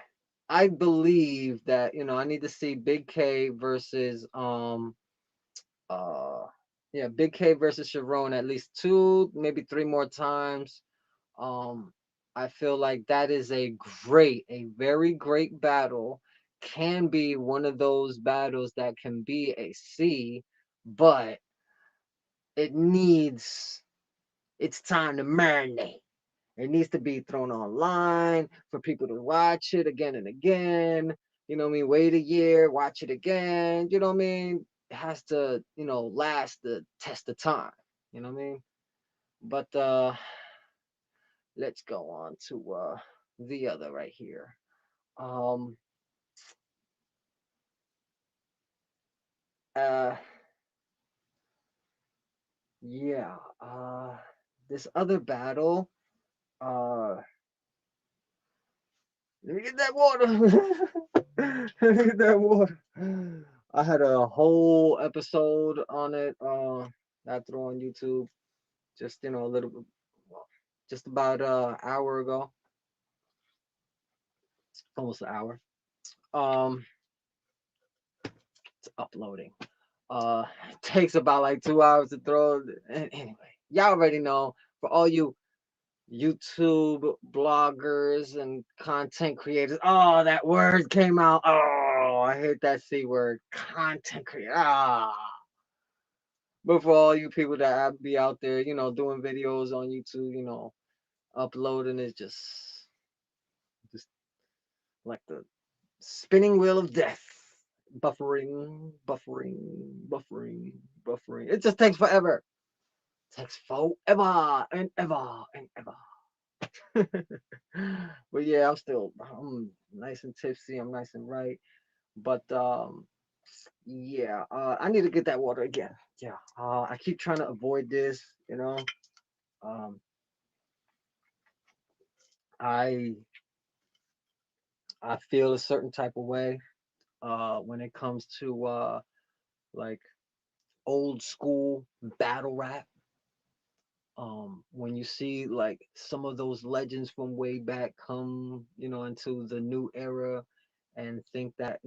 I believe that I need to see Big K versus uh yeah, Big K versus Sharon at least two, maybe three more times. Um, I feel like that is a very great battle. Can be one of those battles that can be a C, but it needs it's time to marinate. It needs to be thrown online for people to watch it again and again. You know what I mean? Wait a year, watch it again. You know what I mean? It has to, last the test of time. You know what I mean? But let's go on to the other right here. Um uh yeah, this other battle, uh let me get that water. Let me get that water. I had a whole episode on it. I threw on YouTube just a little bit, well, just about an hour ago, almost an hour. Um, it's uploading. It takes about like 2 hours to throw. And anyway, y'all already know. For all you YouTube bloggers and content creators, oh, that word came out. Oh, I hate that C word. Content creator. Ah. But for all you people that be out there, doing videos on YouTube, uploading is just like the spinning wheel of death. Buffering, buffering, buffering, buffering. It just takes forever. It takes forever and ever and ever. But yeah, I'm nice and tipsy. I'm nice and right. But yeah, I need to get that water again. Yeah. I keep trying to avoid this. Um, I I feel a certain type of way when it comes to like old school battle rap. When you see like some of those legends from way back come, into the new era and think that,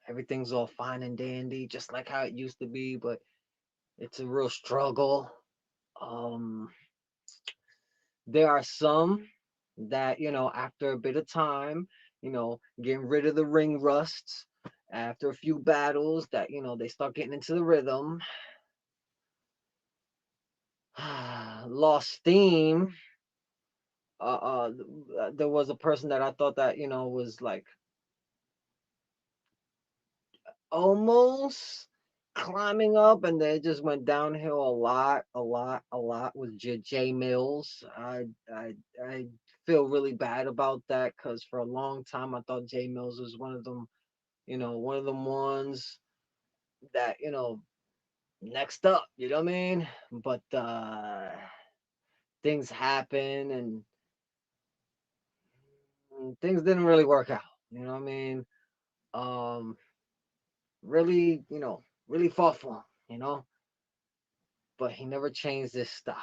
everything's all fine and dandy, just like how it used to be, but it's a real struggle. Um, there are some that, after a bit of time, getting rid of the ring rusts, after a few battles that, they start getting into the rhythm, lost steam. There was a person that I thought that, was like almost climbing up, and then it just went downhill a lot, a lot, a lot with J Mills. I feel really bad about that because for a long time I thought J Mills was one of them, one of them ones that, next up, you know what I mean? But things happen and things didn't really work out, you know what I mean? Um, really, really fought for him, but he never changed his style.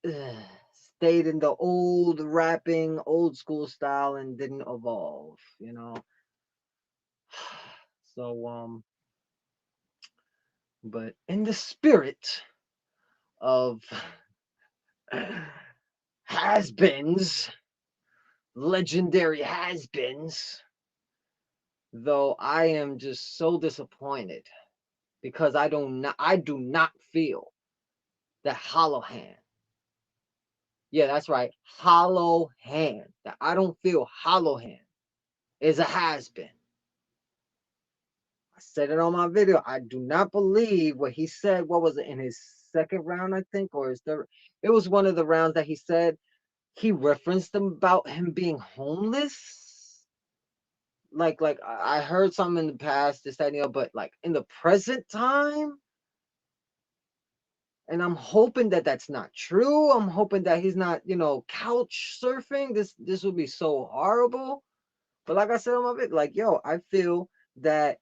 Ugh. Stayed in the old rapping, old school style and didn't evolve. So but in the spirit of has-beens, legendary has-beens, though I am just so disappointed because I do not feel that Hollohan. Yeah, that's right. Hollohan. That I don't feel Hollohan is a has-been. I said it on my video. I do not believe what he said. What was it in his second round, I think, or is there? It was one of the rounds that he said he referenced them about him being homeless. Like I heard something in the past, this, that, and the other, but like in the present time, and I'm hoping that that's not true. I'm hoping that he's not, couch surfing. This would be so horrible. But like I said on my video, like yo, I feel that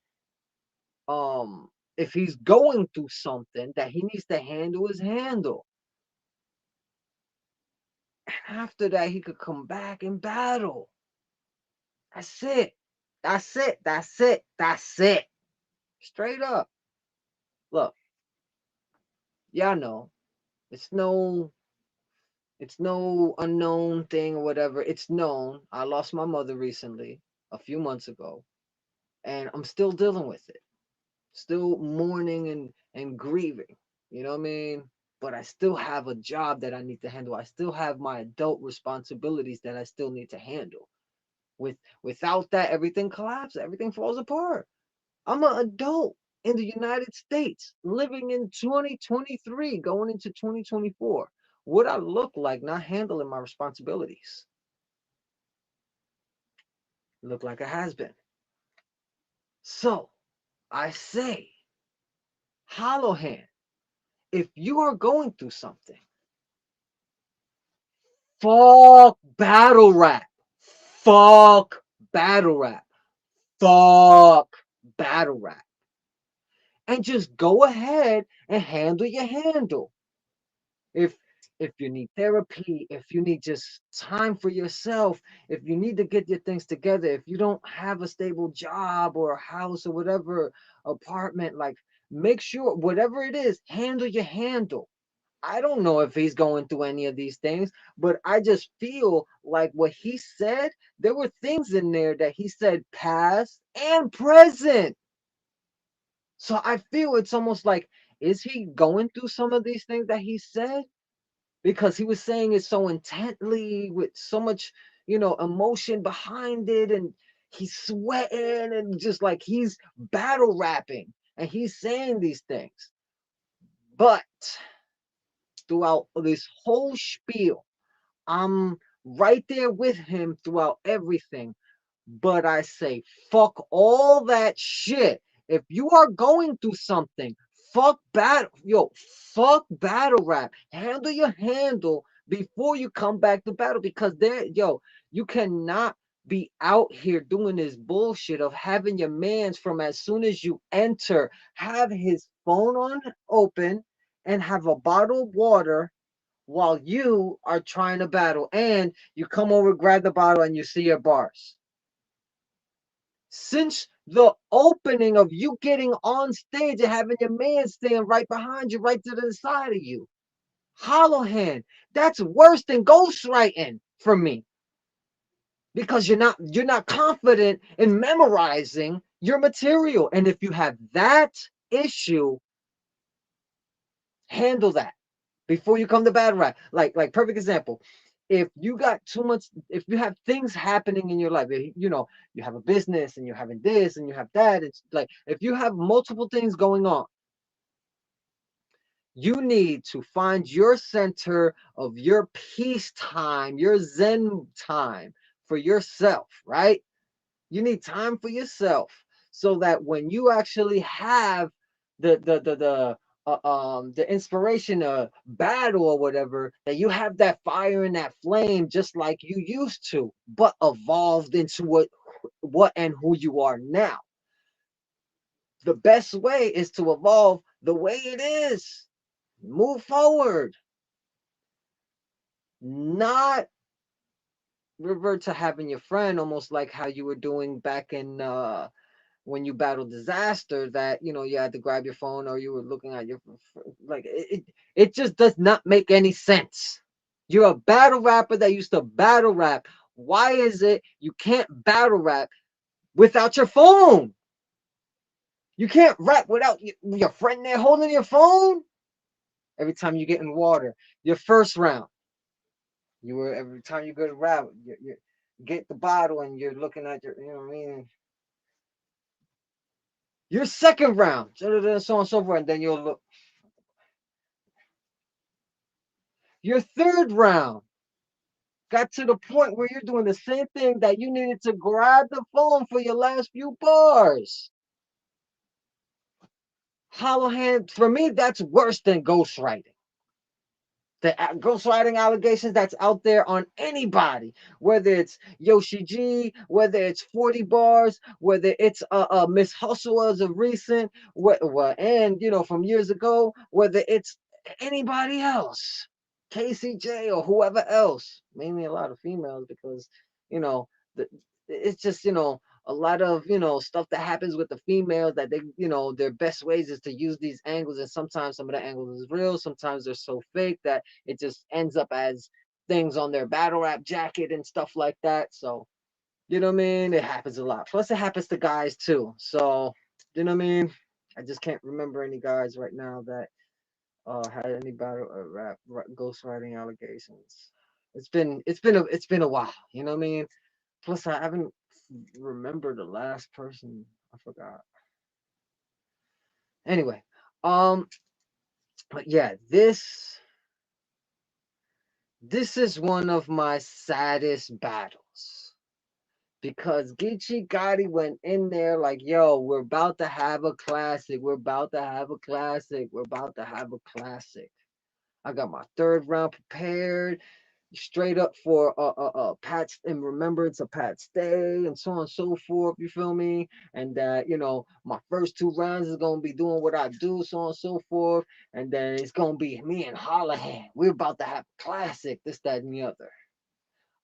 if he's going through something that he needs to handle his handle. And after that, he could come back and battle. That's it. That's it. That's it. That's it. Straight up. Look, y'all know it's no it's no unknown thing or whatever. It's known. I lost my mother recently, a few months ago, and I'm still dealing with it. Still mourning and grieving. You know what I mean? But I still have a job that I need to handle. I still have my adult responsibilities that I still need to handle. Without that, everything collapses, everything falls apart. I'm an adult in the United States, living in 2023, going into 2024. What I look like not handling my responsibilities? Look like a has been. So I say, Hollohan, if you are going through something, fuck battle rap. Fuck battle rap. Fuck battle rap. And just go ahead and handle your handle. If if you need therapy, if you need just time for yourself, if you need to get your things together, if you don't have a stable job or a house or whatever, apartment, like make sure whatever it is, handle. I don't know if he's going through any of these things, but I just feel like what he said, there were things in there that he said past and present. So I feel it's almost like, is he going through some of these things that he said? Because he was saying it so intently with so much, emotion behind it, and he's sweating and just like he's battle rapping and he's saying these things. But throughout this whole spiel, I'm right there with him throughout everything. But I say, fuck all that shit. If you are going through something, fuck battle rap. Handle your handle before you come back to battle, because you cannot be out here doing this bullshit of having your mans from as soon as you enter, have his phone on open and have a bottle of water while you are trying to battle, and you come over, grab the bottle, and you see your bars. Since the opening of you getting on stage and having your man stand right behind you, right to the side of you, Hollohan, that's worse than ghostwriting for me, because you're not confident in memorizing your material, and if you have that issue, handle that before you come to battle rap. Like perfect example. If you got too much, if you have things happening in your life, you have a business and you're having this and you have that. It's like if you have multiple things going on, you need to find your center of your peace time, your Zen time for yourself, right? You need time for yourself so that when you actually have the inspiration of battle or whatever, that you have that fire and that flame just like you used to, but evolved into what and who you are now. The best way is to evolve the way it is. Move forward. Not revert to having your friend, almost like how you were doing back in when you battled disaster, that you had to grab your phone or you were looking at your, like it just does not make any sense. You're a battle rapper that used to battle rap. Why is it you can't battle rap without your phone? You can't rap without your friend there holding your phone. Every time you get in water, your first round, every time you go to rap, you get the bottle and you're looking at your, what I mean, your second round, so on and so forth, and then you'll look. Your third round got to the point where you're doing the same thing, that you needed to grab the phone for your last few bars. Hollohan, for me, that's worse than ghostwriting. The ghostwriting allegations that's out there on anybody, whether it's Yoshi G, whether it's 40 bars, whether it's Miss Hustle as of recent, and from years ago, whether it's anybody else, KCJ or whoever else, mainly a lot of females, because you know the, it's just a lot of stuff that happens with the females, that they their best ways is to use these angles, and sometimes some of the angles is real, sometimes they're so fake that it just ends up as things on their battle rap jacket and stuff like that. So what I mean, it happens a lot, plus it happens to guys too. So what I mean, I just can't remember any guys right now that had any battle rap ghostwriting allegations. It's been a while, what I mean. Plus I haven't remember the last person. I forgot. Anyway, um, but yeah, this is one of my saddest battles, because Geechee Gotti went in there like, yo, we're about to have a classic. We're about to have a classic. We're about to have a classic. I got my third round prepared. straight up for Pat's in remembrance of Pat's Day and so on and so forth. You feel me? And that my first 2 rounds is gonna be doing what I do, so on and so forth. And then it's gonna be me and Hollohan. We're about to have a classic, this, that, and the other.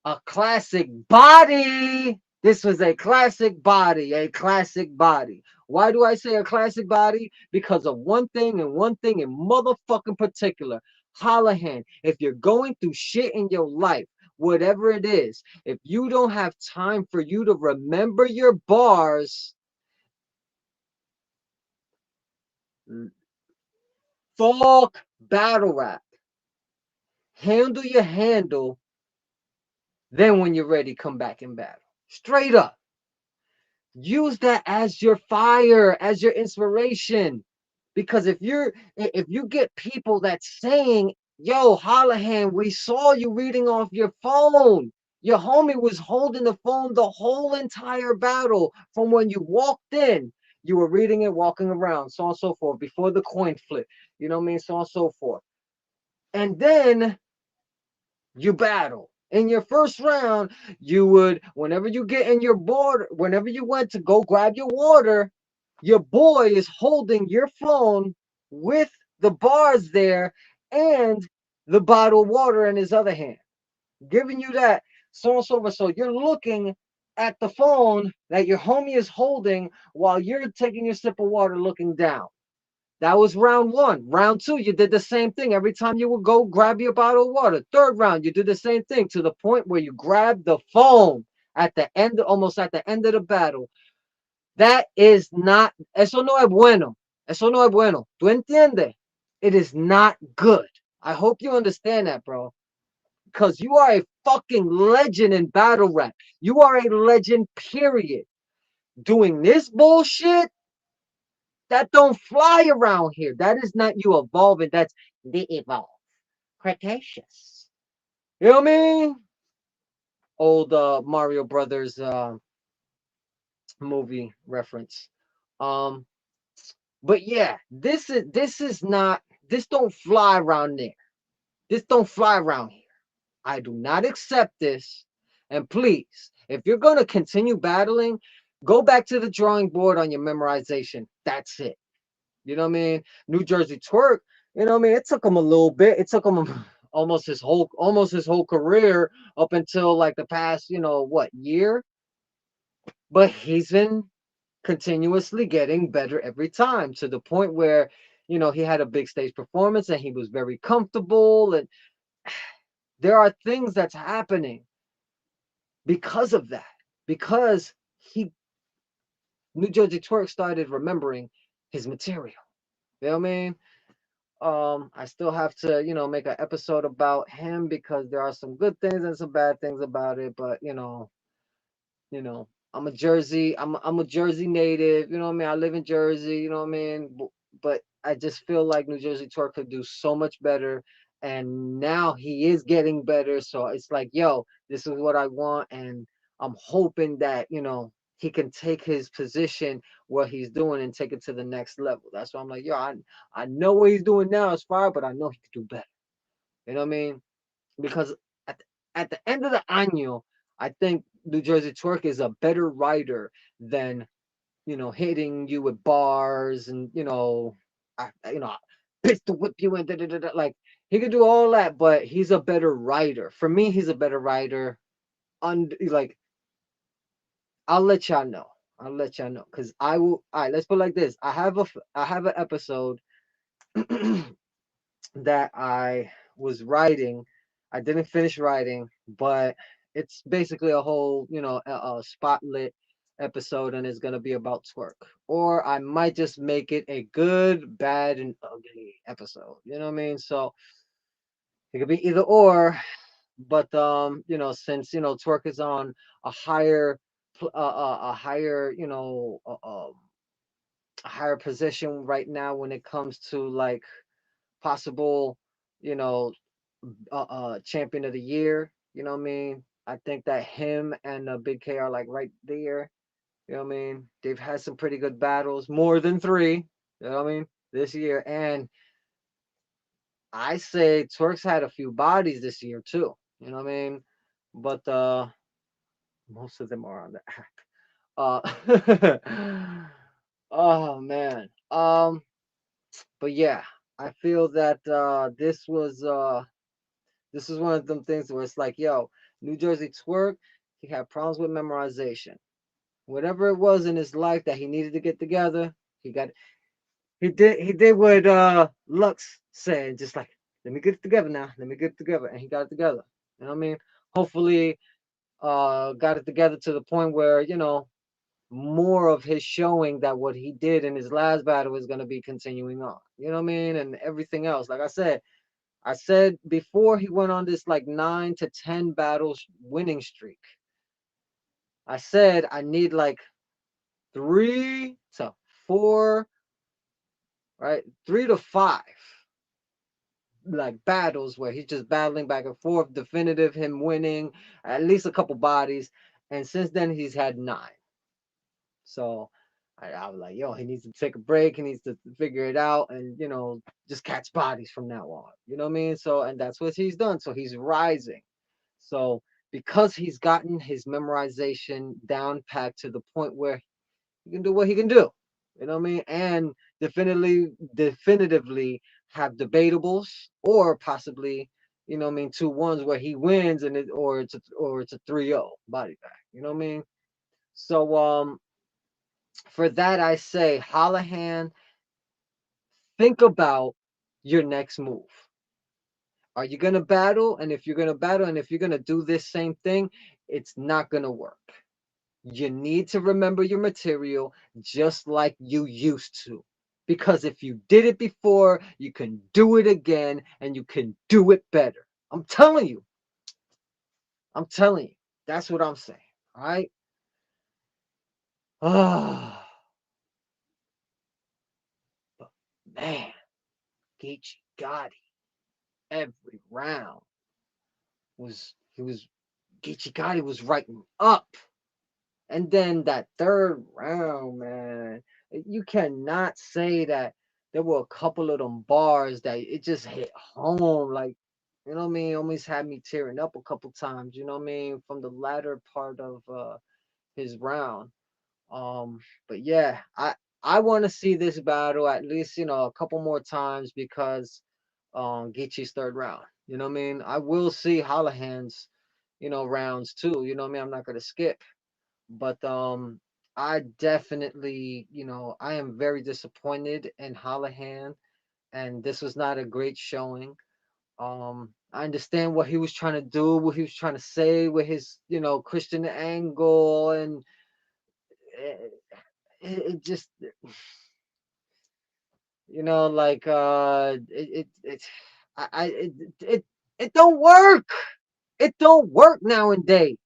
A classic body. This was a classic body, a classic body. Why do I say a classic body? Because of one thing and one thing in motherfucking particular. Hollohan, if you're going through shit in your life, whatever it is, if you don't have time for you to remember your bars, fuck battle rap. Handle your handle. Then when you're ready, come back in battle. Straight up. Use that as your fire, as your inspiration. Because if you get people that's saying, yo, Hollohan, we saw you reading off your phone. Your homie was holding the phone the whole entire battle from when you walked in. You were reading it, walking around, so on and so forth, before the coin flip. You know what I mean? So on and so forth. And then you battle. In your first round, you would, whenever you get in your board, whenever you went to go grab your water, your boy is holding your phone with the bars there and the bottle of water in his other hand, giving you that so and so forth. So you're looking at the phone that your homie is holding while you're taking your sip of water looking down. That was round 1. Round 2, you did the same thing. Every time you would go grab your bottle of water. Third round, you did the same thing to the point where you grabbed the phone at the end, almost at the end of the battle. That is not, eso no es bueno. Eso no es bueno. ¿Tú entiendes? It is not good. I hope you understand that, bro. Because you are a fucking legend in battle rap. You are a legend, period. Doing this bullshit, that don't fly around here. That is not you evolving. That's the evolve. Cretaceous. You know what I mean? Old Mario Brothers movie reference. Um, but yeah, this is not, this don't fly around there. This don't fly around here. I do not accept this. And please, if you're gonna continue battling, go back to the drawing board on your memorization. That's it. You know what I mean? New Jersey Twerk, you know what I mean? It took him a little bit. It took him almost his whole career up until like the past, what, year? But he's been continuously getting better every time to the point where, he had a big stage performance and he was very comfortable. And there are things that's happening because of that. Because he New Jersey Twerk started remembering his material. You know what I mean? I still have to, make an episode about him because there are some good things and some bad things about it. But I'm a Jersey native. You know what I mean? I live in Jersey. You know what I mean? But I just feel like New Jersey Tour could do so much better, and now he is getting better. So it's like, yo, this is what I want, and I'm hoping that he can take his position, what he's doing, and take it to the next level. That's why I'm like, yo, I know what he's doing now is fire, but I know he could do better. You know what I mean? Because at the end of the año, I think New Jersey Twerk is a better writer than hitting you with bars and pistol whip you and like he could do all that, but he's a better writer. For me, he's a better writer. Like I'll let y'all know. I'll let y'all know because I will. All right, let's put it like this. I have an episode that I was writing. I didn't finish writing, but it's basically a whole, a spotlit episode, and it's gonna be about twerk. Or I might just make it a good, bad, and ugly episode. You know what I mean? So it could be either or. But since twerk is on a higher, a higher, a higher position right now when it comes to like possible, you know, champion of the year. You know what I mean? I think that him and Big K are like right there. You know what I mean? They've had some pretty good battles, more than 3. You know what I mean? This year, and I say Twerk's had a few bodies this year too. You know what I mean? But most of them are on the oh man. But yeah, I feel that this is one of them things where it's like, yo, New Jersey Twerk, he had problems with memorization. Whatever it was in his life that he needed to get together, he got he did what Lux said, just like, let me get it together now, let me get it together, and he got it together. You know what I mean? Hopefully, got it together to the point where, you know, more of his showing that what he did in his last battle is going to be continuing on. You know what I mean? And everything else. Like I said before he went on this like 9 to 10 battles winning streak. I said I need like 3 to 4, right? 3 to 5 like battles where he's just battling back and forth, definitive, him winning at least a couple bodies. And since then, he's had 9. So I was like, yo, he needs to take a break. He needs to figure it out and, you know, just catch bodies from now on. You know what I mean? So, and that's what he's done. So he's rising. So because he's gotten his memorization down packed to the point where he can do what he can do, you know what I mean? And definitively have debatables or possibly, you know what I mean, 2-1s where he wins and it's a 3-0 body back. You know what I mean? So for that, I say, Hollohan, think about your next move. Are you going to battle? And if you're going to battle and if you're going to do this same thing, it's not going to work. You need to remember your material just like you used to. Because if you did it before, you can do it again and you can do it better. I'm telling you. I'm telling you. That's what I'm saying. All right. Ah, but man, Geechee Gotti every round was Geechee Gotti was writing up. And then that third round, man, you cannot say that there were a couple of them bars that it just hit home. Like, you know what I mean? Almost had me tearing up a couple times, you know what I mean? From the latter part of his round. Um, but yeah, I want to see this battle at least, you know, a couple more times because Geechee's third round. You know what I mean? I will see Hollohan's, you know, rounds too. You know what I mean? I'm not gonna skip. But I definitely, you know, I am very disappointed in Hollohan, and this was not a great showing. I understand what he was trying to do, what he was trying to say with his, you know, Christian angle, and it, it just, you know, like it don't work. It don't work nowadays.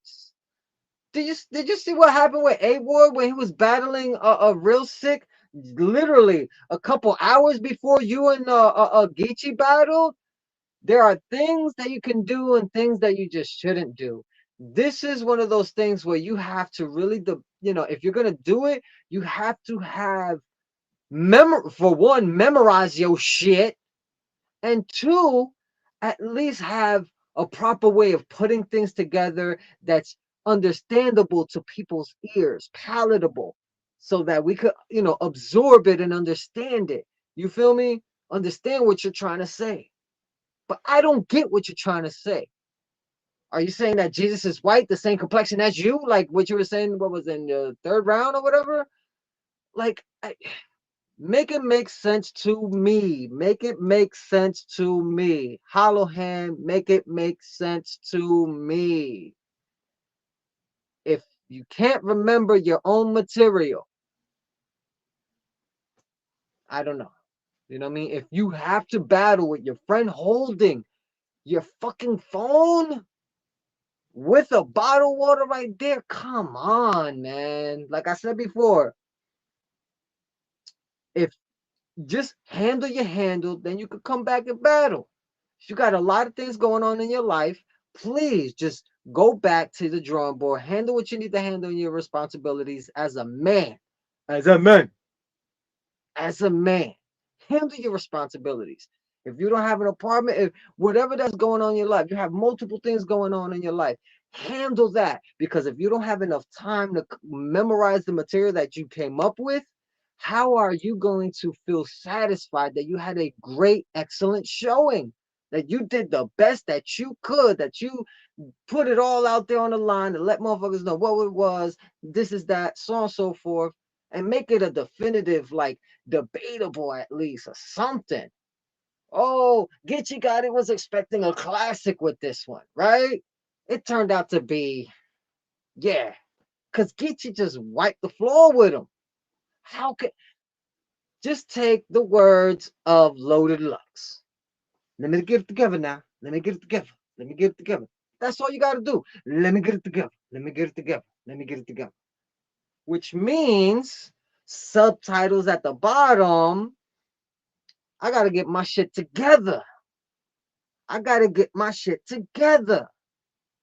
Did you see what happened with A Ward when he was battling a real sick? Literally a couple hours before you and Geechee battled, there are things that you can do and things that you just shouldn't do. This is one of those things where you have to really, you know, if you're gonna do it, you have to have for one, memorize your shit, and two, at least have a proper way of putting things together that's understandable to people's ears, palatable, so that we could, you know, absorb it and understand it. You feel me? Understand what you're trying to say. But I don't get what you're trying to say. Are you saying that Jesus is white, the same complexion as you? Like what you were saying, what was in the third round or whatever? Like, make it make sense to me. Make it make sense to me. Hollohan, make it make sense to me. If you can't remember your own material, I don't know. You know what I mean? If you have to battle with your friend holding your fucking phone with a bottle of water right there, come on, man. Like I said before, if just handle your handle, then you could come back and battle. If you got a lot of things going on in your life, please just go back to the drawing board, handle what you need to handle in your responsibilities as a man. As a man. As a man. Handle your responsibilities. If you don't have an apartment, if whatever that's going on in your life, you have multiple things going on in your life, handle that. Because if you don't have enough time to memorize the material that you came up with, how are you going to feel satisfied that you had a great, excellent showing? That you did the best that you could, that you put it all out there on the line to let motherfuckers know what it was, this is that, so on and so forth, and make it a definitive, like debatable at least, or something. Oh, GeechiGotti was expecting a classic with this one, right? It turned out to be, yeah, because Geechee just wiped the floor with him. How could, just take the words of Loaded Lux. Let me get it together now. Let me get it together. Let me get it together. That's all you got to do. Let me get it together. Let me get it together. Let me get it together. Which means subtitles at the bottom. I got to get my shit together. I got to get my shit together.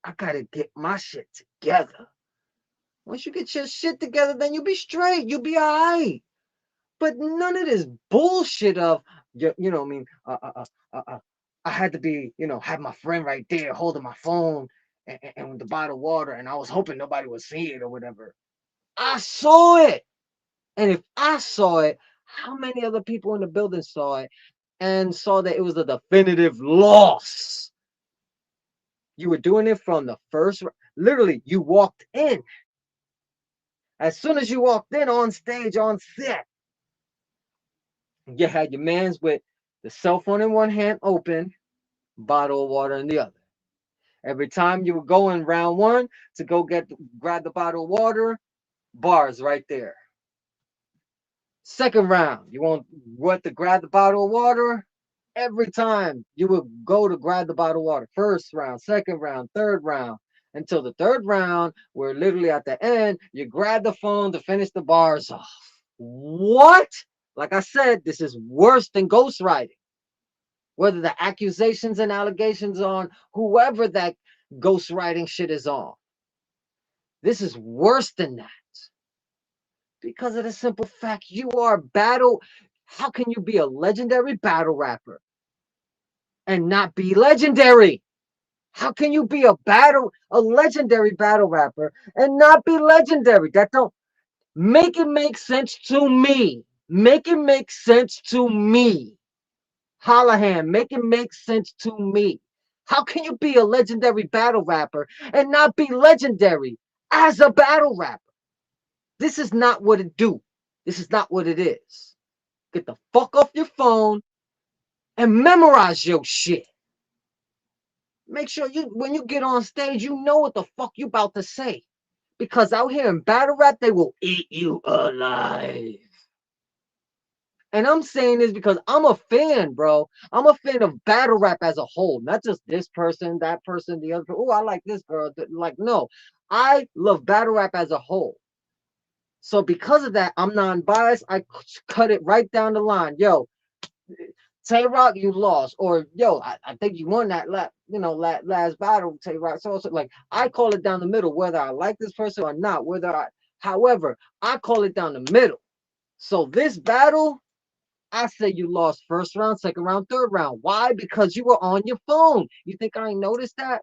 I got to get my shit together. Once you get your shit together, then you'll be straight. You'll be all right. But none of this bullshit of, you know what I mean? I had to be, have my friend right there holding my phone and with the bottle of water, and I was hoping nobody would see it or whatever. I saw it. And if I saw it, how many other people in the building saw it and saw that it was a definitive loss? You were doing it from the first, literally, you walked in. As soon as you walked in on stage, on set, you had your mans with the cell phone in one hand open, bottle of water in the other. Every time you were going round one to go grab the bottle of water, bars right there. Second round, you want to grab the bottle of water. Every time you would go to grab the bottle of water. First round, second round, third round. Until the third round, where literally at the end, you grab the phone to finish the bars off. What? Like I said, this is worse than ghostwriting. Whether the accusations and allegations on whoever that ghostwriting shit is on. This is worse than that. Because of the simple fact you are battle. How can you be a legendary battle rapper and not be legendary? How can you be a legendary battle rapper and not be legendary? That don't make it make sense to me. Make it make sense to me. Hollohan, make it make sense to me. How can you be a legendary battle rapper and not be legendary as a battle rapper? This is not what it do. This is not what it is. Get the fuck off your phone and memorize your shit. Make sure when you get on stage, you know what the fuck you about to say. Because out here in battle rap, they will eat you alive. And I'm saying this because I'm a fan, bro. I'm a fan of battle rap as a whole, not just this person, that person, the other. Oh, I like this girl. Like, no, I love battle rap as a whole. So because of that, I'm non-biased. I cut it right down the line. Yo, Tay-Rock, you lost. Or, yo, I think you won that last battle, Tay-Rock. So like, I call it down the middle, whether I like this person or not. However, I call it down the middle. So this battle, I say you lost first round, second round, third round. Why? Because you were on your phone. You think I ain't noticed that?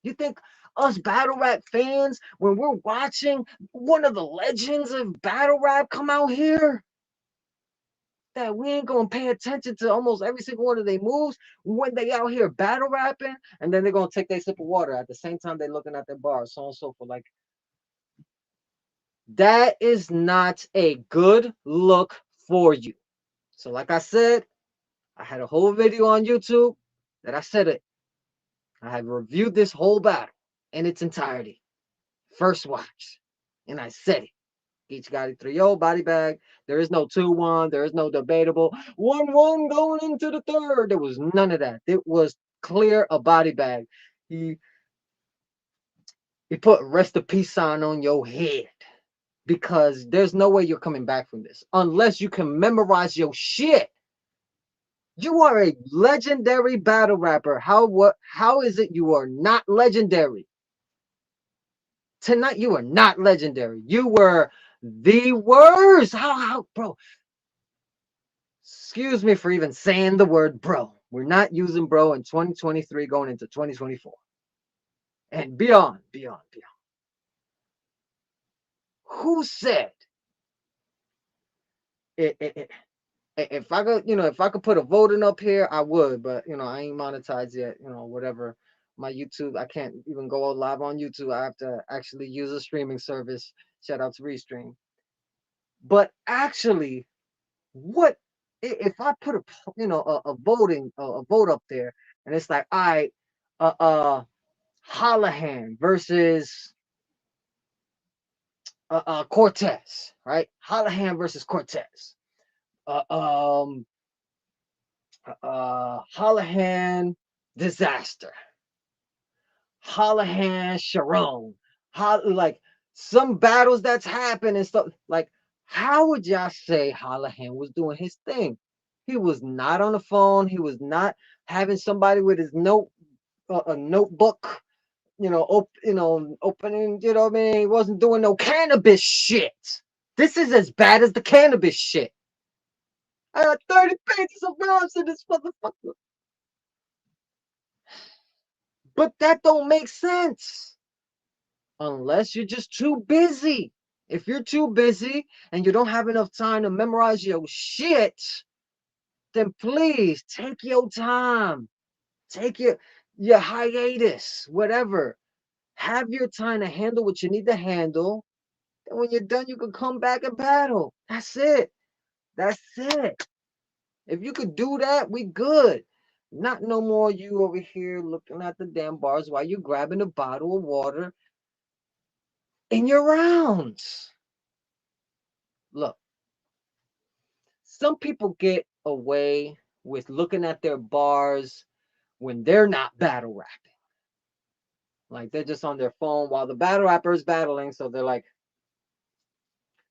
You think us battle rap fans, when we're watching one of the legends of battle rap come out here, that we ain't gonna pay attention to almost every single one of their moves when they out here battle rapping, and then they're gonna take their sip of water at the same time they're looking at their bars, so on and so forth. Like, that is not a good look for you. So like I said, I had a whole video on YouTube that I said it. I have reviewed this whole battle in its entirety. First watch. And I said it. GeechiGotti 3-0 body bag. There is no 2-1. There is no debatable 1-1 going into the third. There was none of that. It was clear a body bag. He put rest in peace sign on your head. Because there's no way you're coming back from this. Unless you can memorize your shit. You are a legendary battle rapper. How is it you are not legendary? Tonight you are not legendary. You were the worst. How, bro? Excuse me for even saying the word bro. We're not using bro in 2023 going into 2024. And beyond. Who said it, if I could, if I could put a voting up here, I would, but I ain't monetized yet, whatever. My YouTube, I can't even go live on YouTube. I have to actually use a streaming service. Shout out to Restream. But actually, what if I put a vote up there, and it's like, all right, Hollohan versus Cortez, right? Hollohan versus Cortez. Uh, um, Hollohan Disaster, Hollohan Sharon, like some battles that's happened and stuff. Like, how would y'all say Hollohan was doing his thing? He was not on the phone. He was not having somebody with his a notebook, opening. You know what I mean? He wasn't doing no cannabis shit. This is as bad as the cannabis shit. I got 30 pages of rhymes in this motherfucker. But that don't make sense. Unless you're just too busy. If you're too busy and you don't have enough time to memorize your shit, then please take your time. Take your hiatus, whatever. Have your time to handle what you need to handle. And when you're done, you can come back and battle. That's it. That's it. If you could do that, we good. Not no more you over here looking at the damn bars while you grabbing a bottle of water in your rounds. Look, some people get away with looking at their bars when they're not battle rapping. Like they're just on their phone while the battle rapper is battling. So they're like,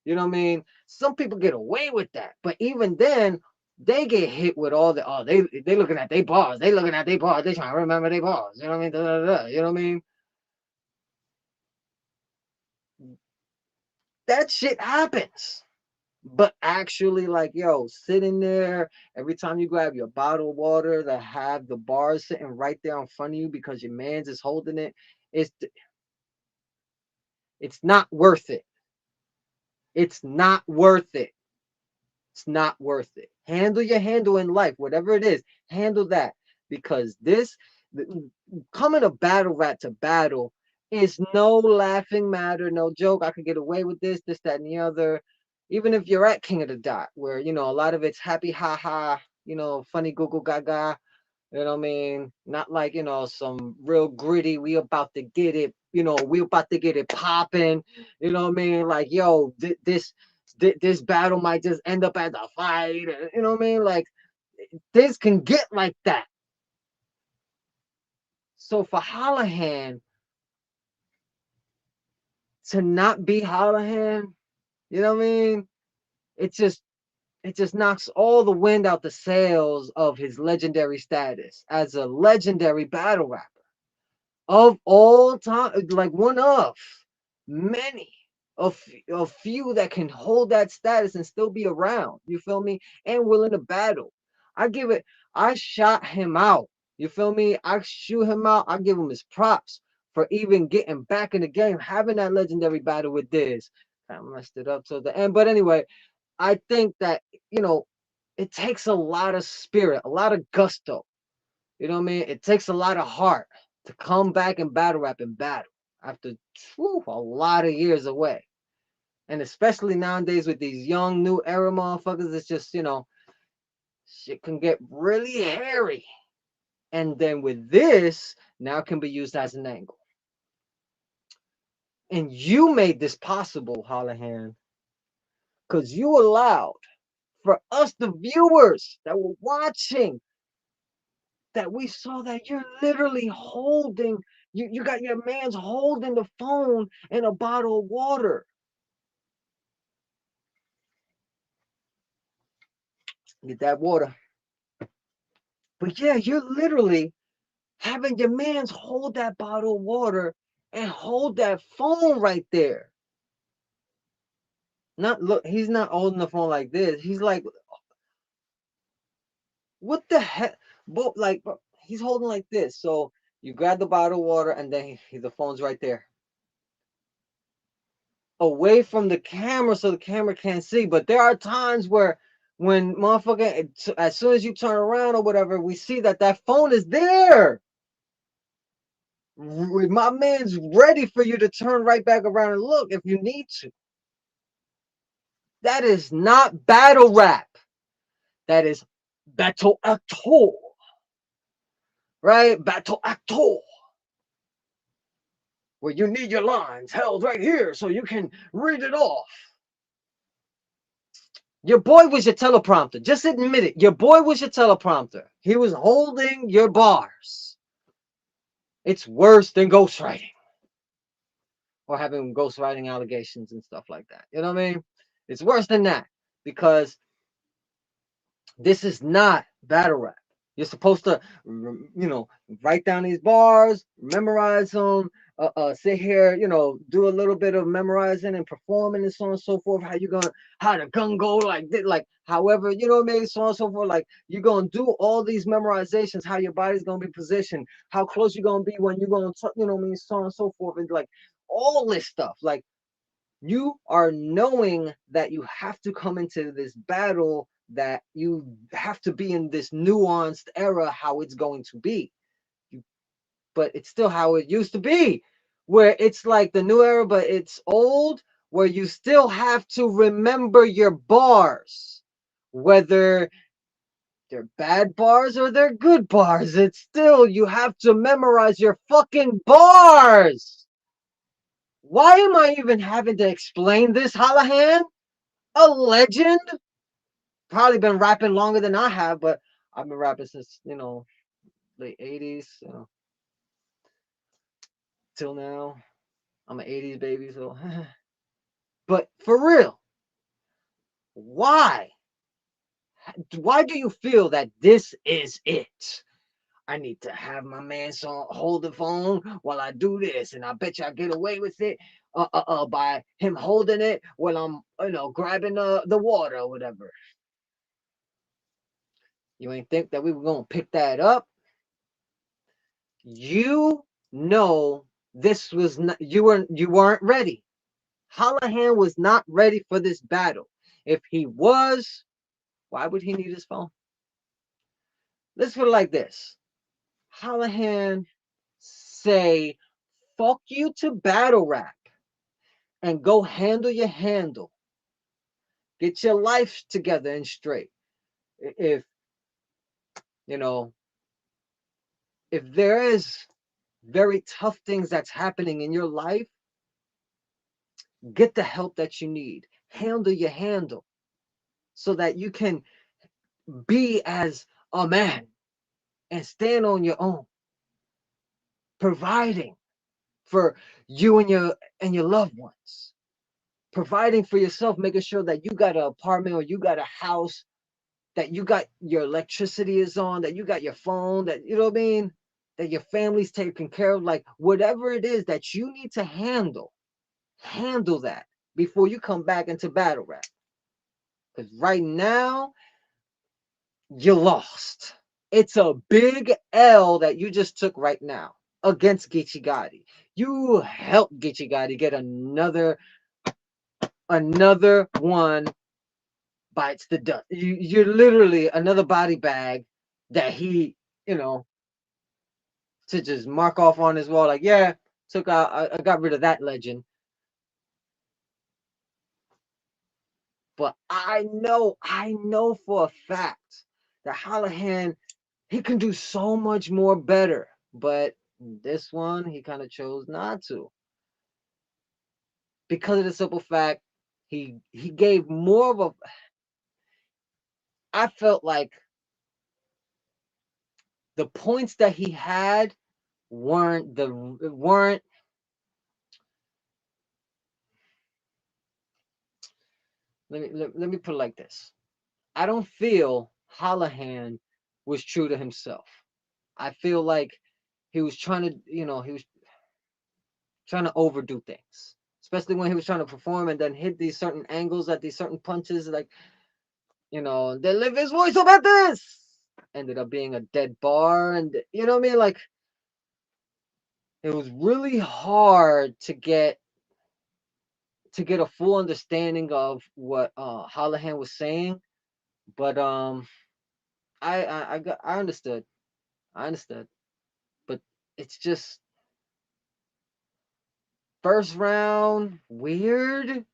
you know what I mean? Some people get away with that. But even then, they get hit with all they looking at their bars. They looking at their bars. They trying to remember their bars. You know what I mean? Da, da, da, you know what I mean? That shit happens. But actually, like, yo, sitting there every time you grab your bottle of water that have the bars sitting right there in front of you because your man's is holding it, it's it's not worth it. It's not worth it. It's not worth it. Handle your handle in life, whatever it is, handle that. Because this coming a battle rap to battle is no laughing matter, no joke. I could get away with this, that, and the other. Even if you're at King of the Dot, where a lot of it's happy, ha ha, funny Google gaga, you know what I mean? Not like, some real gritty, we about to get it, we about to get it popping, you know what I mean? Like, yo, this battle might just end up as a fight, you know what I mean? Like, this can get like that. So for Hollohan to not be Hollohan, you know what I mean? It just knocks all the wind out the sails of his legendary status as a legendary battle rapper of all time, like one of many, of a few that can hold that status and still be around. You feel me? And willing to battle. I shot him out. You feel me? I shoot him out. I give him his props for even getting back in the game, having that legendary battle with Diz. I messed it up till the end. But anyway, I think that, it takes a lot of spirit, a lot of gusto. You know what I mean? It takes a lot of heart to come back and battle rap and battle after a lot of years away. And especially nowadays with these young new era motherfuckers, it's just, shit can get really hairy. And then with this, now can be used as an angle. And you made this possible, Hollohan, because you allowed for us, the viewers that were watching, that we saw that you're literally holding, you got your man's holding the phone and a bottle of water. Get that water. But yeah, you're literally having your man's hold that bottle of water and hold that phone right there. Not look, he's not holding the phone like this. He's like What the heck? But like, he's holding like this. So you grab the bottle of water, and then the phone's right there, away from the camera, so the camera can't see. But there are times where, when motherfucker, as soon as you turn around or whatever, we see that that phone is there. My man's ready for you to turn right back around and look if you need to. That is not battle rap. That is battle actor, right? Battle actor, where you need your lines held right here so you can read it off. Your boy was your teleprompter. Just admit it. Your boy was your teleprompter. He was holding your bars. It's worse than ghostwriting, or having ghostwriting allegations and stuff like that. You know what I mean? It's worse than that, because this is not battle rap. You're supposed to, write down these bars, memorize them, sit here, do a little bit of memorizing and performing and so on and so forth. How the gun go, like however, you know what I mean, so on and so forth. Like, you're gonna do all these memorizations, how your body's gonna be positioned, how close you're gonna be when you're gonna, you know what I mean, so on and so forth, and like all this stuff. Like, you are knowing that you have to come into this battle, that you have to be in this nuanced era, how it's going to be. But it's still how it used to be, where it's like the new era, but it's old, where you still have to remember your bars, whether they're bad bars or they're good bars. It's still, you have to memorize your fucking bars. Why am I even having to explain this, Hollohan? A legend? Probably been rapping longer than I have, but I've been rapping since, late 80s, till now. I'm an 80s baby, so. But for real, why? Why do you feel that this is it? I need to have my man hold the phone while I do this, and I bet you I get away with it by him holding it while I'm, grabbing the water or whatever. You ain't think that we were gonna pick that up? You know this was not, you weren't ready. Hollohan was not ready for this battle. If he was, why would he need his phone? Let's put it like this. Hollohan say fuck you to battle rap and go handle your handle. Get your life together and straight. If you know, if there is very tough things that's happening in your life, get the help that you need. Handle your handle so that you can be as a man and stand on your own, providing for you and your loved ones, providing for yourself, making sure that you got an apartment or you got a house, that you got your electricity is on, that you got your phone, that, you know what I mean, that your family's taken care of. Like, whatever it is that you need to handle that before you come back into battle rap. Because right now, you lost. It's a big L that you just took right now against GeechiGotti. You helped GeechiGotti get another one bites the dust. You're literally another body bag that he, to just mark off on his wall. Like, yeah, I got rid of that legend. But I know for a fact that Hollohan, he can do so much more better. But this one, he kind of chose not to. Because of the simple fact, he gave more of a, I felt like the points that he had weren't let me put it like this. I don't feel Hollohan was true to himself. I feel like he was trying to, he was trying to overdo things, especially when he was trying to perform and then hit these certain angles at these certain punches. Like, they live his voice up at this. ended up being a dead bar, and you know what I mean? Like, it was really hard to get a full understanding of what Hollohan was saying, but I understood. I understood. But it's just first round weird,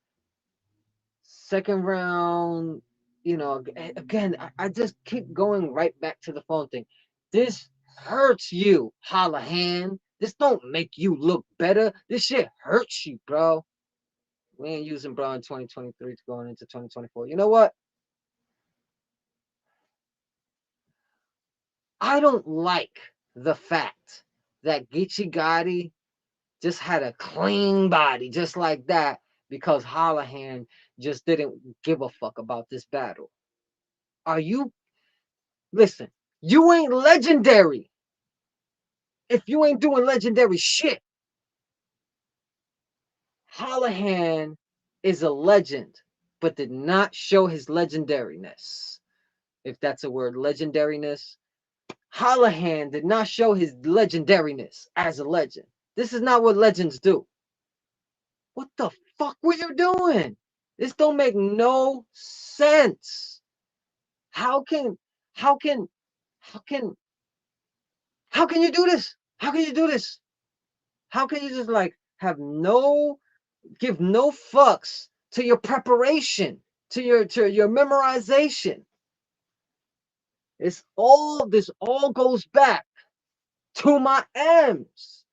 second round, you know, again, I just keep going right back to the phone thing. This hurts you, Hollohan. This don't make you look better. This shit hurts you, bro. We ain't using bro in 2023 to going into 2024. You know what? I don't like the fact that GeechiGotti just had a clean body just like that because Hollohan just didn't give a fuck about this battle. Are you... Listen, you ain't legendary if you ain't doing legendary shit. Hollohan is a legend, but did not show his legendariness. If that's a word, legendariness. Hollohan did not show his legendariness as a legend. This is not what legends do. What the fuck were you doing? This don't make no sense. How can you do this? How can you do this? How can you just like give no fucks to your preparation, to your memorization? This all goes back to my M's.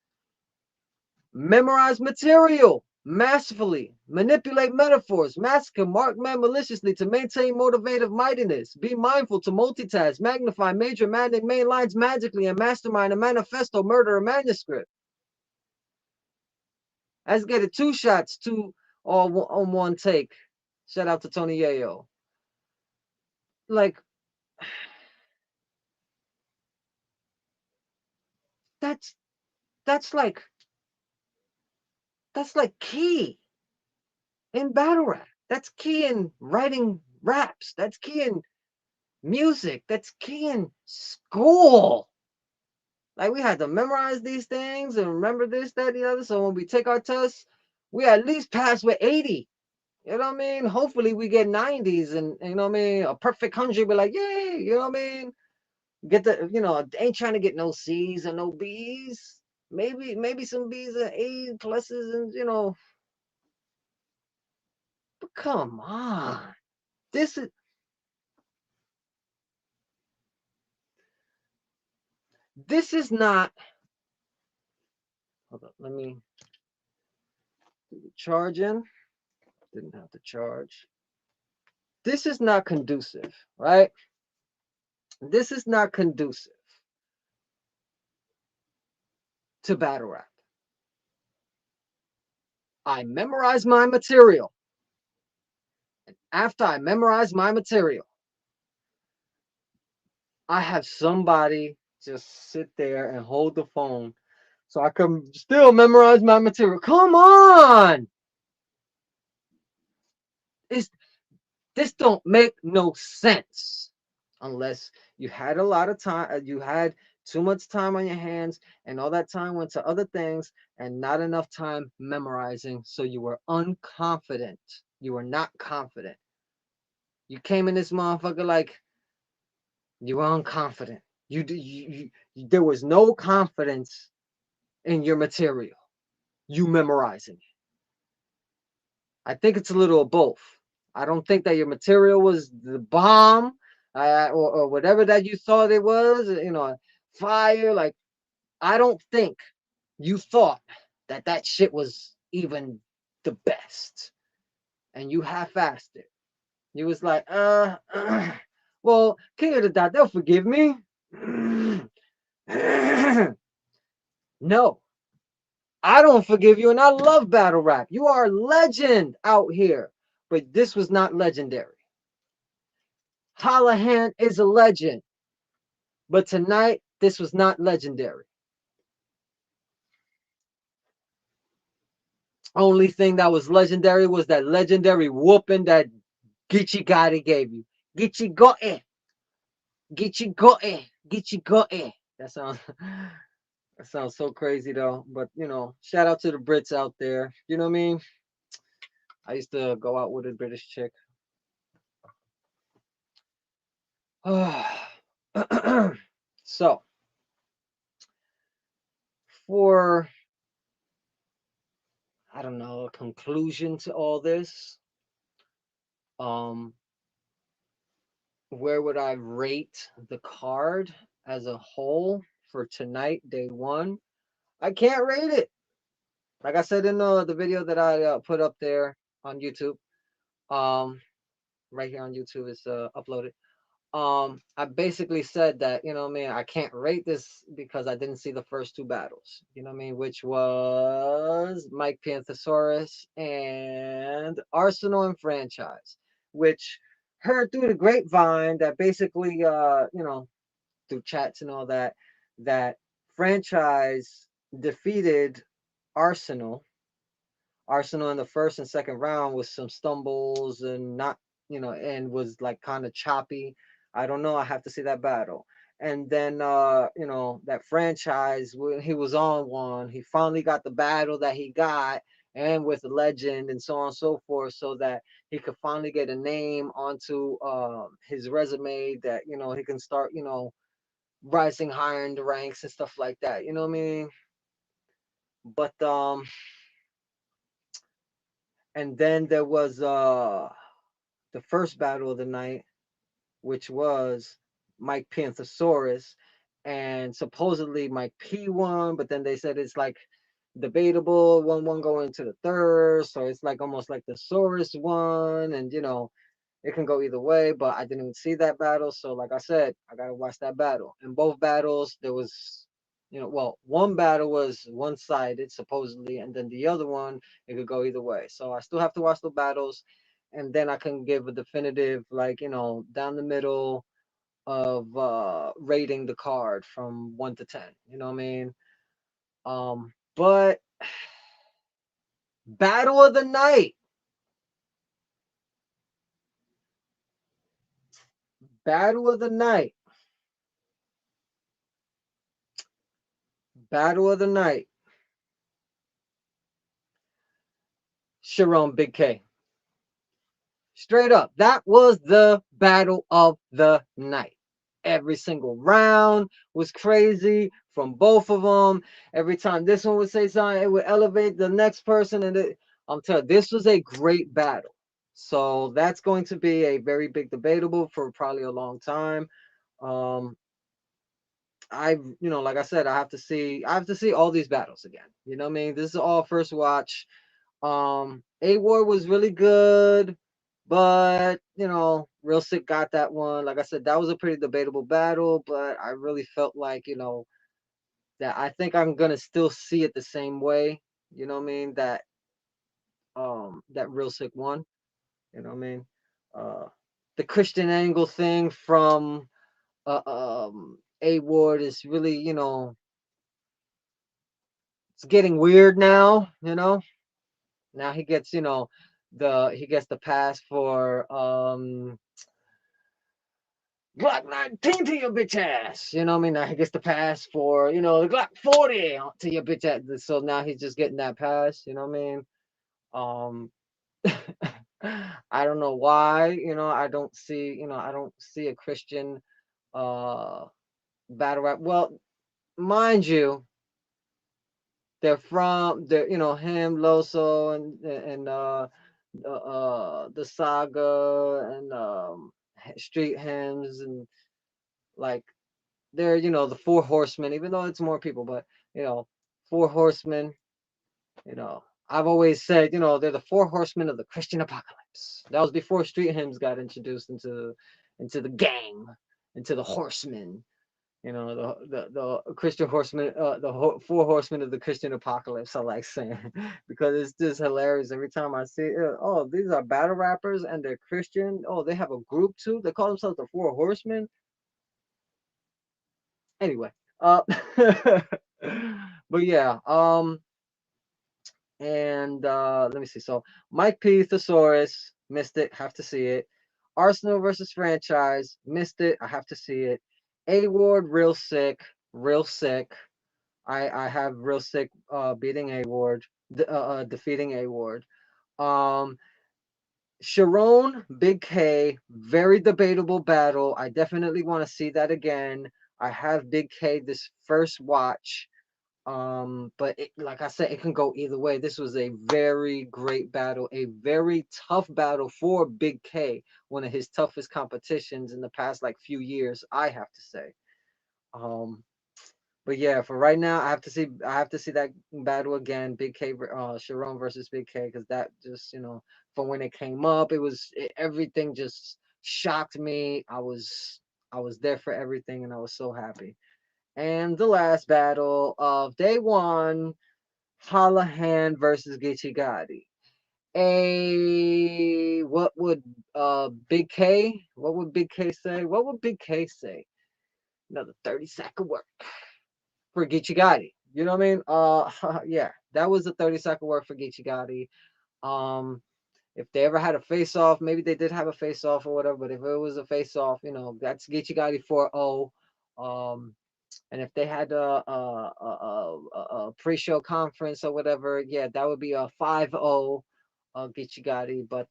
Memorize material masterfully, manipulate metaphors, massacre, mark man maliciously to maintain motivative mightiness, be mindful to multitask, magnify major main lines magically, and mastermind a manifesto, murder a manuscript. Let's get it 2 shots, 2 on 1 take. Shout out to Tony Yayo. Like, that's like key in battle rap. That's key in writing raps. That's key in music. That's key in school. Like, we had to memorize these things and remember this, that, the other. So when we take our tests, we at least pass with 80. You know what I mean? Hopefully we get 90s and, you know what I mean? A perfect 100, be like, yay, you know what I mean? Get the, you know, ain't trying to get no C's or no B's. Maybe some B's and A pluses and, you know. But come on. This is not... Hold up, let me do the charge in. Didn't have to charge. This is not conducive, right? This is not conducive to battle rap. I memorize my material. And after I memorize my material, I have somebody just sit there and hold the phone so I can still memorize my material. Come on! This don't make no sense unless you had a lot of time, you had too much time on your hands, and all that time went to other things and not enough time memorizing, so you were unconfident. You were not confident. You came in this motherfucker like you were unconfident. There was no confidence in your material. You memorizing it. I think it's a little of both. I don't think that your material was the bomb, or whatever that you thought it was, you know, fire. Like, I don't think you thought that that shit was even the best, and you half-assed it. You was like, well, King of the Dot, they'll forgive me. No, I don't forgive you, and I love battle rap. You are a legend out here, but this was not legendary. Hollohan is a legend, but tonight this was not legendary. Only thing that was legendary was that legendary whooping that GeechiGotti gave you. GeechiGotti. GeechiGotti. That sounds that sounds so crazy though. But you know, shout out to the Brits out there. You know what I mean? I used to go out with a British chick. So for I don't know a conclusion to all this, um, where would I rate the card as a whole for tonight, day one? I can't rate it. Like I said in the video that I put up there on YouTube, um, right here on YouTube is uploaded. I basically said that, you know what I mean, I can't rate this because I didn't see the first two battles, you know what I mean, which was Mike Panthosaurus and Arsenal and Franchise, which heard through the grapevine that basically, you know, through chats and all that, that Franchise defeated Arsenal Arsenal in the first and second round with some stumbles and not, you know, and was like kind of choppy. I don't know. I have to see that battle. And then, you know, that Franchise, when he was on one, he finally got the battle that he got and with the legend and so on and so forth, so that he could finally get a name onto his resume that, you know, he can start, you know, rising higher in the ranks and stuff like that. You know what I mean? But and then there was the first battle of the night, which was Mike Panthosaurus, and supposedly Mike P won, but then they said it's like debatable, 1-1 going to the third, so it's like almost like the Saurus won, and you know, it can go either way, but I didn't even see that battle, so like I said, I gotta watch that battle. In both battles, there was, you know, well, one battle was one-sided supposedly, and then the other one it could go either way. So I still have to watch the battles, and then I can give a definitive, like, you know, down the middle of rating the card from 1 to 10. You know what I mean? But battle of the night, battle of the night, battle of the night. Sharon Big K. Straight up, that was the battle of the night. Every single round was crazy from both of them. Every time this one would say something, it would elevate the next person. And I'm telling you, this was a great battle. So that's going to be a very big debatable for probably a long time. Um, you know, like I said, I have to see all these battles again. You know what I mean? This is all first watch. A War was really good, but you know, Real Sick got that one. Like I said, that was a pretty debatable battle, but I really felt like, you know, that I think I'm gonna still see it the same way. You know what I mean? That Real Sick won. You know what I mean? Uh, the Christian Angle thing from A Ward is really, you know, it's getting weird now. You know, now he gets, you know, he gets the pass for Glock 19 to your bitch ass. You know what I mean? Now he gets the pass for, you know, the Glock 40 to your bitch ass. So now he's just getting that pass. You know what I mean? I don't know why, you know, I don't see a Christian uh battle rap. Well, mind you, they're you know, him, Loso, and the saga and street hymns and like they're, you know, the four horsemen, even though it's more people, but you know, four horsemen, you know, I've always said, you know, they're the four horsemen of the Christian apocalypse. That was before street hymns got introduced into the gang, into the horsemen. You know, the Christian horsemen, four horsemen of the Christian apocalypse. I like saying because it's just hilarious every time I see it. Oh, these are battle rappers and they're Christian. Oh, they have a group too. They call themselves the Four Horsemen. Anyway, uh, but yeah, and let me see. So Mike P. Thesaurus, missed it. Have to see it. Arsenal versus franchise. Missed it. I have to see it. A Ward, real sick. Real sick. I have real sick beating A Ward, defeating A Ward. Um, Sharon, Big K, very debatable battle. I definitely want to see that again. I have Big K this first watch. But like I said, it can go either way. This was a very great battle, a very tough battle for Big K, one of his toughest competitions in the past like few years, I have to say. Um, but yeah, for right now, I have to see that battle again, Big K, Sharon versus Big K, because that just from when it came up, everything just shocked me. I was there for everything, and I was so happy. And the last battle of day one, Hollohan versus GeechiGotti. What would Big K? What would Big K say? What would Big K say? Another 30-second work for GeechiGotti. You know what I mean? Yeah, that was a 30-second work for GeechiGotti. Um, if they ever had a face off, maybe they did have a face off or whatever. But if it was a face off, that's GeechiGotti 4-0. Um, And if they had a pre-show conference or whatever, yeah, that would be a 5-0 Gichigati. But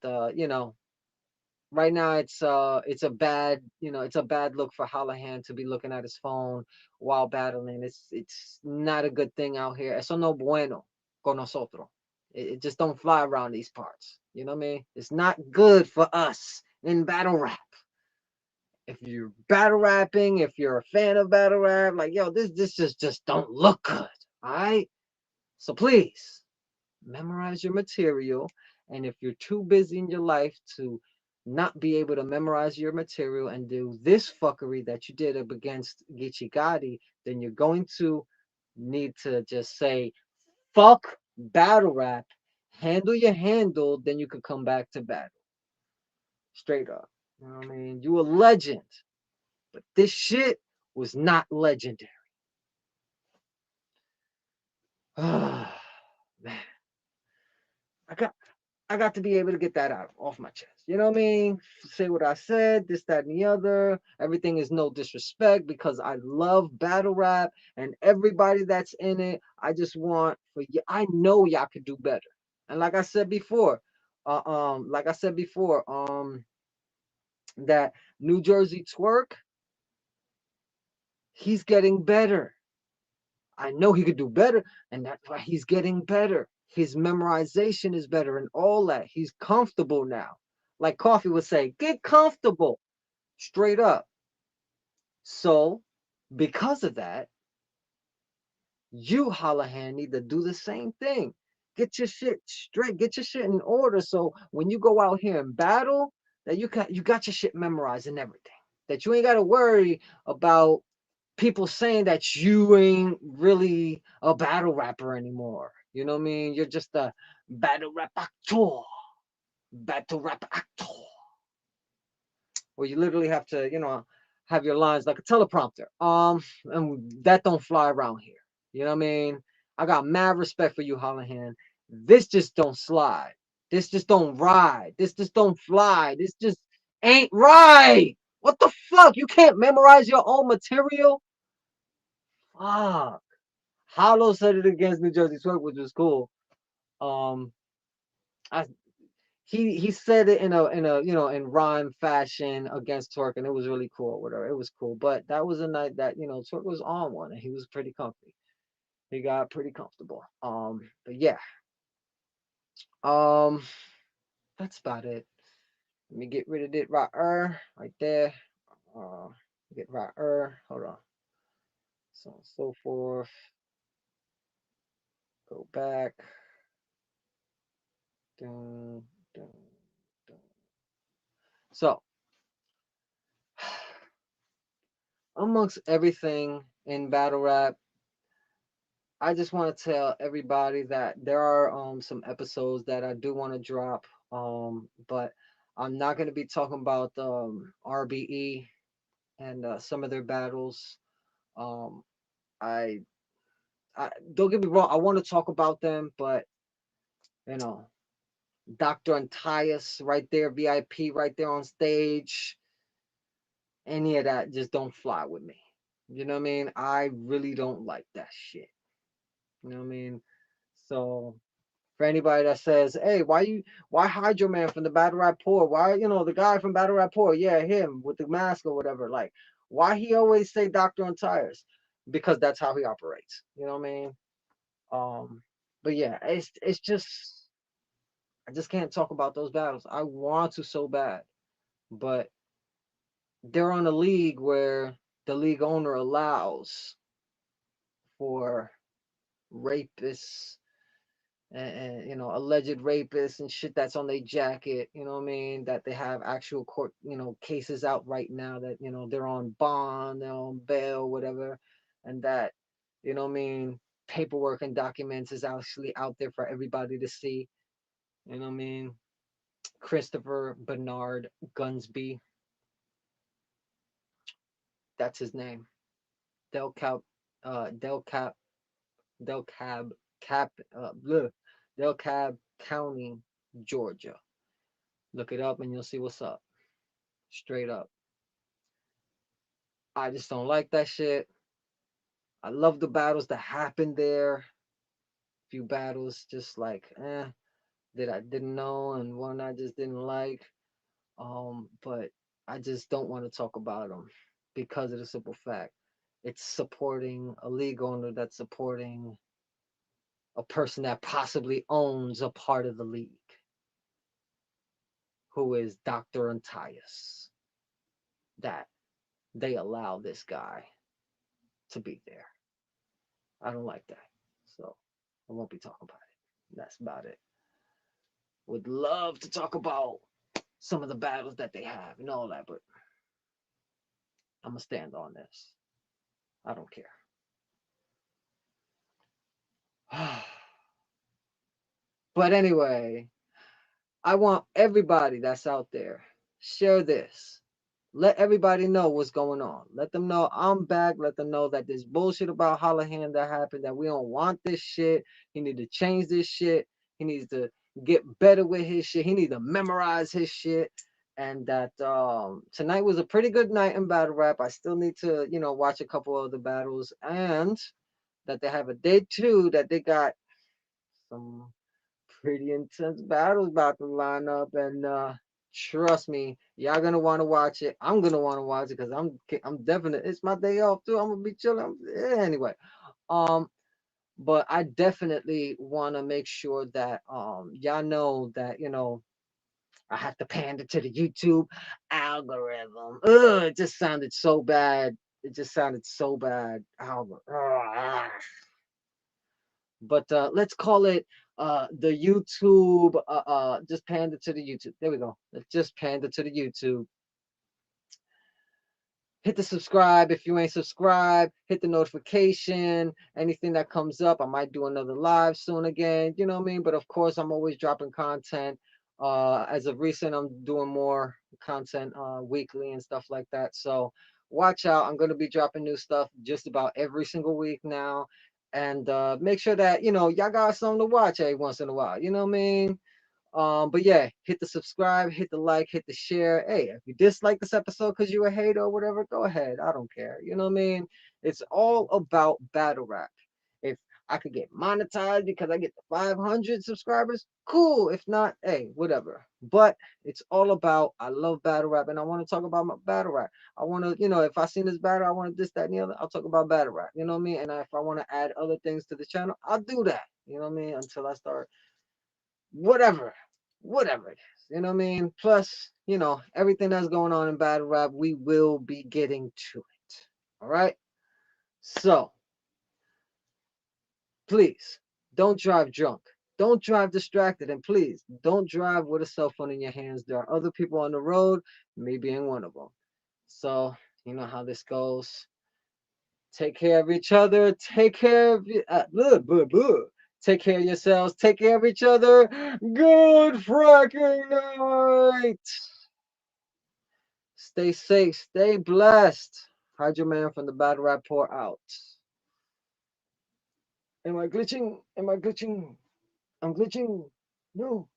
right now it's a bad look for Hollohan to be looking at his phone while battling. It's not a good thing out here. Eso no bueno con nosotros. It just don't fly around these parts. You know what I mean? It's not good for us in battle rap. If you're battle rapping, if you're a fan of battle rap, like yo, this just don't look good. All right. So please memorize your material. And if you're too busy in your life to not be able to memorize your material and do this fuckery that you did up against Gichigati, then you're going to need to just say, fuck battle rap, handle your handle, then you could come back to battle. Straight up. You know what I mean? You a legend. But this shit was not legendary. Man, I got I got to be able to get that out off my chest. You know what I mean? Say what I said, this, that, and the other. Everything is no disrespect because I love battle rap and everybody that's in it. I just want for you. I know y'all could do better. And like I said before, that New Jersey twerk, he's getting better. I know he could do better, and that's why he's getting better. His memorization is better and all that. He's comfortable now. Like Coffee would say, get comfortable. Straight up. So, because of that, you, Hollohan, need to do the same thing. Get your shit straight, get your shit in order. So when you go out here and battle, that you got your shit memorized and everything. That you ain't gotta worry about people saying that you ain't really a battle rapper anymore. You know what I mean? You're just a battle rap actor. Battle rap actor. Where you literally have to, have your lines like a teleprompter. And that don't fly around here. You know what I mean? I got mad respect for you, Hollohan. This just don't slide. This just don't ride. This just don't fly. This just ain't right. What the fuck? You can't memorize your own material? Fuck. Hollow said it against New Jersey Twerk, which was cool. Um, I he said it in rhyme fashion against Twerk, and it was really cool. Whatever, it was cool. But that was a night that Twerk was on one, and he was pretty comfy. He got pretty comfortable. But yeah. Um, that's about it. Let me get rid of it right there. Uh, get right Hold on. So on and so forth. Go back. Dun, dun, dun. So amongst everything in battle rap, I just want to tell everybody that there are some episodes that I do want to drop. But I'm not going to be talking about RBE and some of their battles. Um, I, I don't get me wrong, I want to talk about them, but you know, Dr. Antias right there, VIP right there on stage. Any of that just don't fly with me. You know what I mean? I really don't like that shit. You know what I mean? So for anybody that says, "Hey, why Hydro Man from the Battle Rapport? Why, the guy from Battle Rapport? Yeah, him with the mask or whatever. Like, why he always say Doctor on tires? Because that's how he operates. You know what I mean? But yeah, it's just I just can't talk about those battles. I want to so bad, but they're on a league where the league owner allows for rapists and alleged rapists and shit that's on their jacket, you know what I mean, that they have actual court, cases out right now that, they're on bond, they're on bail, whatever, and that, what I mean, paperwork and documents is actually out there for everybody to see. You know what I mean? Christopher Bernard Gunsby, that's his name. Del Cap, Del Cap, Del Cab, Cap, bleh, Del Cab County, Georgia. Look it up and you'll see what's up. Straight up. I just don't like that shit. I love the battles that happened there. Few battles just like that I didn't know and one I just didn't like. But I just don't want to talk about them because of the simple fact it's supporting a league owner that's supporting a person that possibly owns a part of the league, who is Dr. Antias. That they allow this guy to be there. I don't like that. So I won't be talking about it. That's about it. Would love to talk about some of the battles that they have and all that, but I'm gonna stand on this. I don't care. But anyway, I want everybody that's out there, share this. Let everybody know what's going on. Let them know I'm back. Let them know that this bullshit about Hollohan that happened, that we don't want this shit. He need to change this shit. He needs to get better with his shit. He need to memorize his shit. And that tonight was a pretty good night in battle rap. I still need to, watch a couple of the battles. And that they have a day two, that they got some pretty intense battles about to line up, and trust me, y'all gonna want to watch it. I'm gonna want to watch it because I'm definitely, it's my day off too. I'm gonna be chilling. Anyway, um, but I definitely want to make sure that y'all know that I have to pander to the YouTube algorithm. Ugh, it just sounded so bad. It just sounded so bad. But let's call it the YouTube. Just pander to the YouTube. There we go. Let's just pander to the YouTube. Hit the subscribe if you ain't subscribed. Hit the notification. Anything that comes up, I might do another live soon again. You know what I mean? But of course, I'm always dropping content. As of recent, I'm doing more content weekly and stuff like that. So watch out. I'm going to be dropping new stuff just about every single week now. And make sure that, y'all got something to watch every once in a while. You know what I mean? But yeah, hit the subscribe, hit the like, hit the share. Hey, if you dislike this episode because you a hater or whatever, go ahead. I don't care. You know what I mean? It's all about battle rap. If I could get monetized because I get the 500 subscribers, cool. If not, hey, whatever. But it's all about, I love battle rap and I want to talk about my battle rap. I want to, if I seen this battle, I want this, that, and the other, I'll talk about battle rap. You know what I mean? And if I want to add other things to the channel, I'll do that. You know what I mean? Until I start whatever it is. You know what I mean? Plus, everything that's going on in battle rap, we will be getting to it. All right? So, please don't drive drunk. Don't drive distracted. And please don't drive with a cell phone in your hands. There are other people on the road, me being one of them. So, you know how this goes. Take care of each other. Take care of you. Take care of yourselves. Take care of each other. Good fracking night. Stay safe. Stay blessed. Hydro Man from the Battle Rapport out. Am I glitching? Am I glitching? I'm glitching. No.